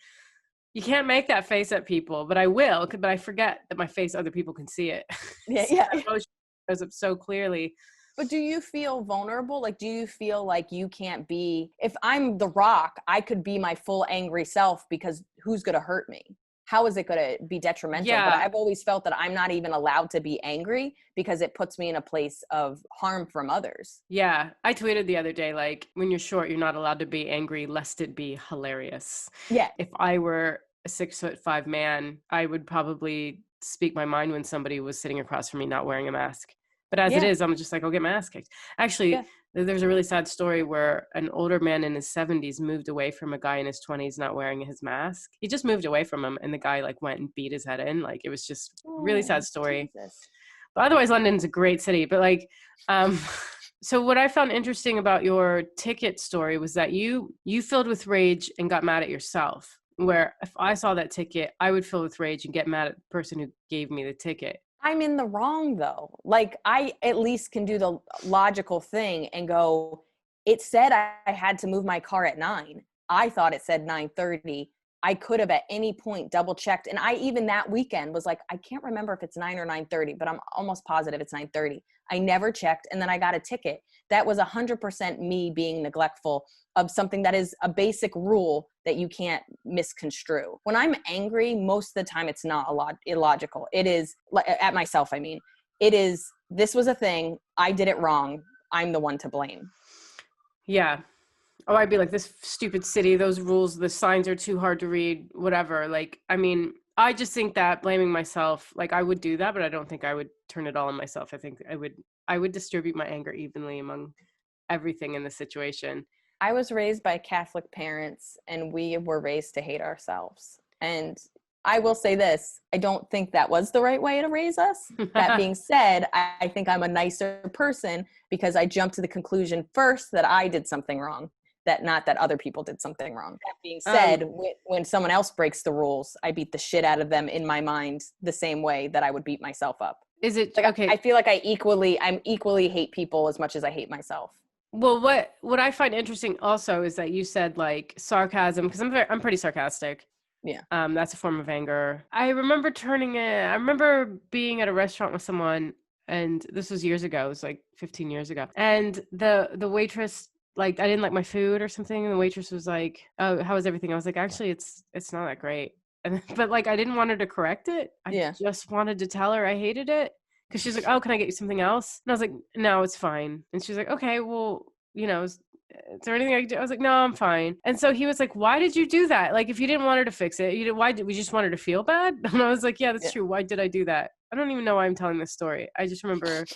You can't make that face at people, but I will. But I forget that my face, other people can see it. Yeah. Emotion shows up so clearly. But do you feel vulnerable? Like, do you feel like you can't be, if I'm The Rock, I could be my full angry self because who's going to hurt me? How is it going to be detrimental? Yeah. But I've always felt that I'm not even allowed to be angry because it puts me in a place of harm from others. Yeah. I tweeted the other day, like, when you're short, you're not allowed to be angry lest it be hilarious. Yeah. If I were a 6'5" man, I would probably speak my mind when somebody was sitting across from me not wearing a mask. But as it is, I'm just like, I'll get my ass kicked. Actually, there's a really sad story where an older man in his 70s moved away from a guy in his 20s not wearing his mask. He just moved away from him and the guy like went and beat his head in. Like it was just a really sad story. Jesus. But otherwise, London's a great city. But like, so what I found interesting about your ticket story was that you filled with rage and got mad at yourself. Where if I saw that ticket, I would fill with rage and get mad at the person who gave me the ticket. I'm in the wrong though. Like I at least can do the logical thing and go, it said I had to move my car at 9. I thought it said 9:30. I could have at any point double checked. And I even that weekend was like, I can't remember if it's 9 or 9:30, but I'm almost positive it's 9:30. I never checked. And then I got a ticket. That was 100% me being neglectful of something that is a basic rule that you can't misconstrue. When I'm angry, most of the time it's not illogical. It is at myself. I mean, it is, this was a thing. I did it wrong. I'm the one to blame. Yeah. Oh, I'd be like, this stupid city, those rules, the signs are too hard to read, whatever. Like, I mean, I just think that blaming myself, like I would do that, but I don't think I would turn it all on myself. I think I would distribute my anger evenly among everything in the situation. I was raised by Catholic parents, and we were raised to hate ourselves. And I will say this, I don't think that was the right way to raise us. That being said, I think I'm a nicer person because I jumped to the conclusion first that I did something wrong, not that other people did something wrong. That being said, when someone else breaks the rules, I beat the shit out of them in my mind the same way that I would beat myself up. Is it like, okay? I feel like I'm equally hate people as much as I hate myself. Well, what I find interesting also is that you said like sarcasm, because I'm pretty sarcastic. Yeah. That's a form of anger. I remember being at a restaurant with someone, and this was years ago. It was like 15 years ago. And the waitress, like, I didn't like my food or something, and the waitress was like, "Oh, how is everything?" I was like, "Actually, it's not that great." But like, I didn't want her to correct it. I just wanted to tell her I hated it. Because she's like, "Oh, can I get you something else?" And I was like, "No, it's fine." And she's like, "Okay, well, is there anything I can do?" I was like, "No, I'm fine." And so he was like, "Why did you do that? Like, if you didn't want her to fix it, why did we just want her to feel bad?" And I was like, "Yeah, that's true. Why did I do that?" I don't even know why I'm telling this story. I just remember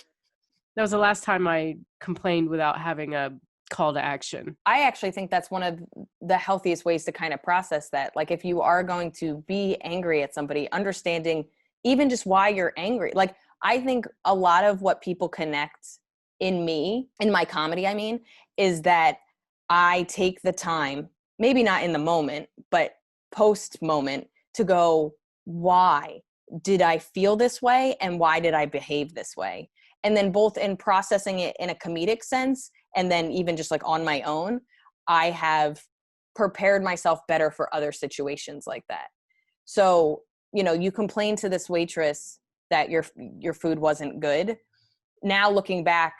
that was the last time I complained without having a call to action. I actually think that's one of the healthiest ways to kind of process that. Like, if you are going to be angry at somebody, understanding even just why you're angry. Like, I think a lot of what people connect in my comedy, I mean, is that I take the time, maybe not in the moment, but post moment, to go, why did I feel this way? And why did I behave this way? And then both in processing it in a comedic sense, and then even just like on my own, I have prepared myself better for other situations like that. So, you complain to this waitress that your food wasn't good. Now looking back,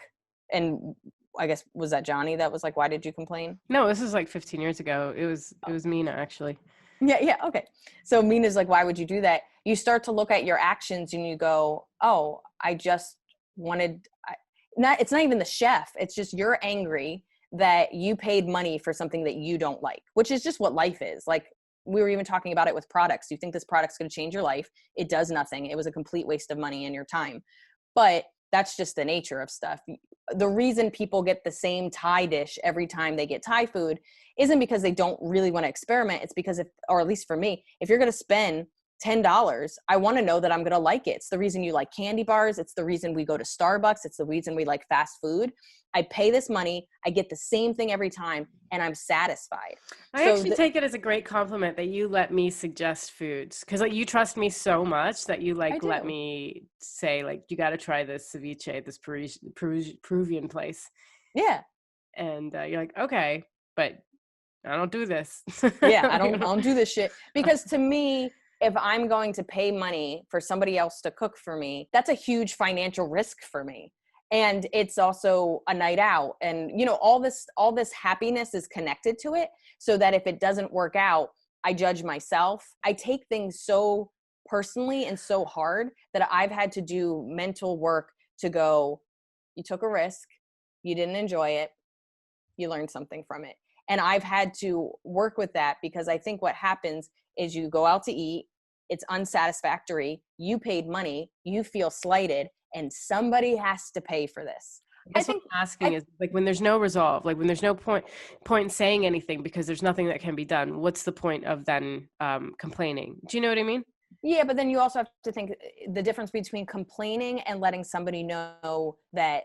and I guess, was that Johnny that was like, "Why did you complain?" No, this is like 15 years ago. It was Mina, actually. Yeah. Okay. So Mina's like, "Why would you do that?" You start to look at your actions and you go, "Oh, I just wanted," it's not even the chef. It's just you're angry that you paid money for something that you don't like, which is just what life is. Like, we were even talking about it with products. You think this product's going to change your life. It does nothing. It was a complete waste of money and your time. But that's just the nature of stuff. The reason people get the same Thai dish every time they get Thai food isn't because they don't really want to experiment. It's because or at least for me, if you're going to spend $10, I want to know that I'm going to like it. It's the reason you like candy bars. It's the reason we go to Starbucks. It's the reason we like fast food. I pay this money. I get the same thing every time, and I'm satisfied. I actually take it as a great compliment that you let me suggest foods, because like you trust me so much that you like let me say like, you got to try this ceviche, this Peruvian place. Yeah. And you're like, okay, but I don't do this. Yeah, I don't do this shit, because to me, if I'm going to pay money for somebody else to cook for me, that's a huge financial risk for me. And it's also a night out. And, all this happiness is connected to it, so that if it doesn't work out, I judge myself. I take things so personally and so hard that I've had to do mental work to go, you took a risk, you didn't enjoy it, you learned something from it. And I've had to work with that, because I think what happens is you go out to eat, it's unsatisfactory, you paid money, you feel slighted, and somebody has to pay for this. I think what I'm asking is, like, when there's no resolve, like when there's no point in saying anything because there's nothing that can be done, what's the point of then complaining? Do you know what I mean? Yeah, but then you also have to think the difference between complaining and letting somebody know that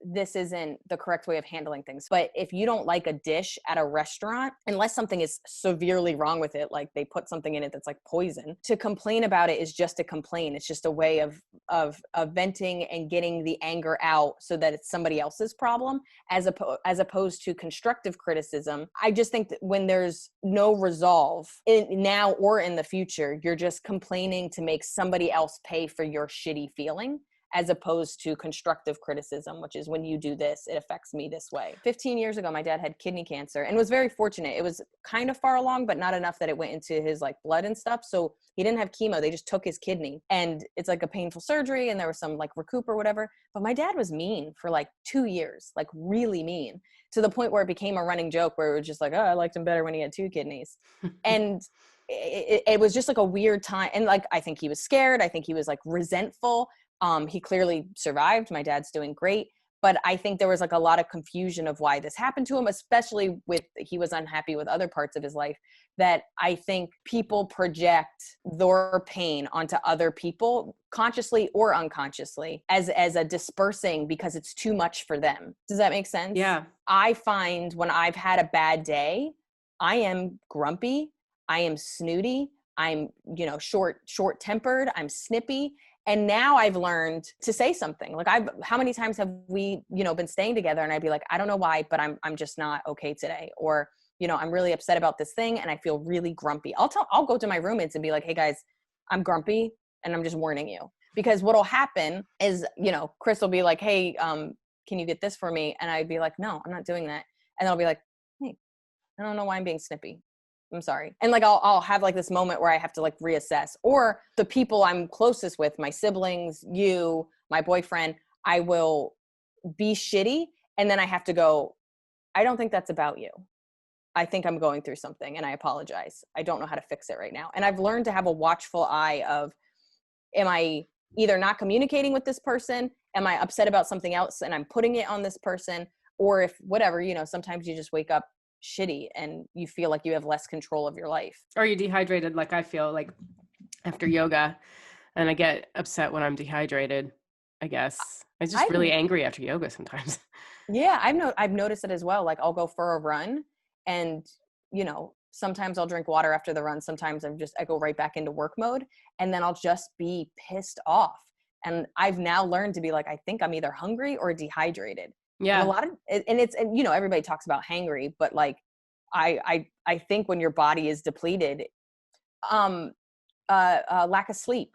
this isn't the correct way of handling things. But if you don't like a dish at a restaurant, unless something is severely wrong with it, like they put something in it that's like poison, to complain about it is just a complaint. It's just a way of venting and getting the anger out so that it's somebody else's problem, as opposed to constructive criticism. I just think that when there's no resolve now or in the future, you're just complaining to make somebody else pay for your shitty feeling, as opposed to constructive criticism, which is when you do this, it affects me this way. 15 years ago, my dad had kidney cancer and was very fortunate. It was kind of far along, but not enough that it went into his like blood and stuff. So he didn't have chemo. They just took his kidney, and it's like a painful surgery, and there was some like recoup or whatever. But my dad was mean for like 2 years, like really mean, to the point where it became a running joke where it was just like, oh, I liked him better when he had 2 kidneys. And it was just like a weird time. And like, I think he was scared. I think he was like resentful. He clearly survived. My dad's doing great. But I think there was like a lot of confusion of why this happened to him, especially with, he was unhappy with other parts of his life, that I think people project their pain onto other people, consciously or unconsciously, as a dispersing because it's too much for them. Does that make sense? Yeah. I find when I've had a bad day, I am grumpy, I am snooty, I'm, short-tempered, I'm snippy. And now I've learned to say something. Like how many times have we, been staying together and I'd be like, I don't know why, but I'm just not okay today. Or, I'm really upset about this thing and I feel really grumpy. I'll go to my roommates and be like, hey guys, I'm grumpy and I'm just warning you. Because what'll happen is, Chris will be like, hey, can you get this for me? And I'd be like, no, I'm not doing that. And I'll be like, hey, I don't know why I'm being snippy. I'm sorry. And like, I'll have like this moment where I have to like reassess. Or the people I'm closest with, my siblings, you, my boyfriend, I will be shitty. And then I have to go, I don't think that's about you. I think I'm going through something and I apologize. I don't know how to fix it right now. And I've learned to have a watchful eye of, am I either not communicating with this person? Am I upset about something else and I'm putting it on this person? Or if whatever, sometimes you just wake up shitty and you feel like you have less control of your life. Or you're dehydrated, like I feel like after yoga, and I get upset when I'm dehydrated, I guess. I'm just really angry after yoga sometimes. Yeah, I've noticed it as well. Like I'll go for a run and, sometimes I'll drink water after the run. Sometimes I go right back into work mode and then I'll just be pissed off. And I've now learned to be like, I think I'm either hungry or dehydrated. Yeah. And everybody talks about hangry, but like, I think when your body is depleted, lack of sleep.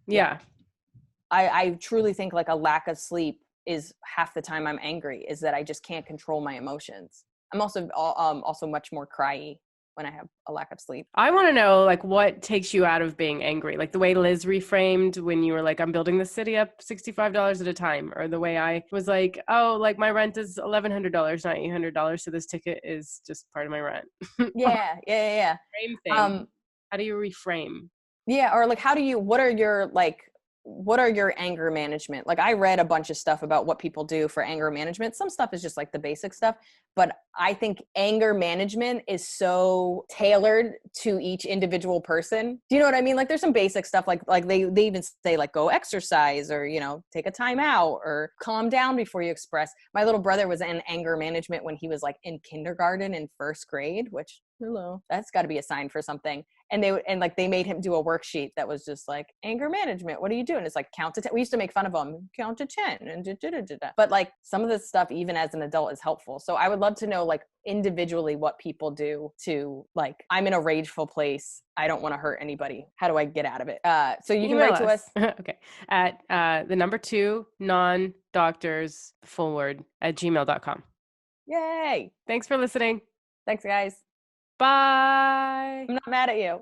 Yeah. I truly think like a lack of sleep is half the time I'm angry, is that I just can't control my emotions. I'm also much more cryy when I have a lack of sleep. I want to know like what takes you out of being angry, like the way Liz reframed when you were like, I'm building the city up $65 at a time, or the way I was like, oh, like my rent is $1,100, not $800, so this ticket is just part of my rent. Yeah. Frame thing. How do you reframe? Yeah, or like what are your anger management? Like I read a bunch of stuff about what people do for anger management. Some stuff is just like the basic stuff, but I think anger management is so tailored to each individual person. Do you know what I mean? Like there's some basic stuff like they even say like go exercise or, take a time out or calm down before you express. My little brother was in anger management when he was like in kindergarten and first grade, which hello, that's got to be a sign for something. And they made him do a worksheet that was just like anger management. What are you doing? It's like count to 10. We used to make fun of him, count to 10 and but like some of this stuff, even as an adult, is helpful. So I would love to know like individually what people do to like, I'm in a rageful place. I don't want to hurt anybody. How do I get out of it? So you can write to us. Okay. At the number 2 non-doctors full word @gmail.com. Yay. Thanks for listening. Thanks guys. Bye. I'm not mad at you.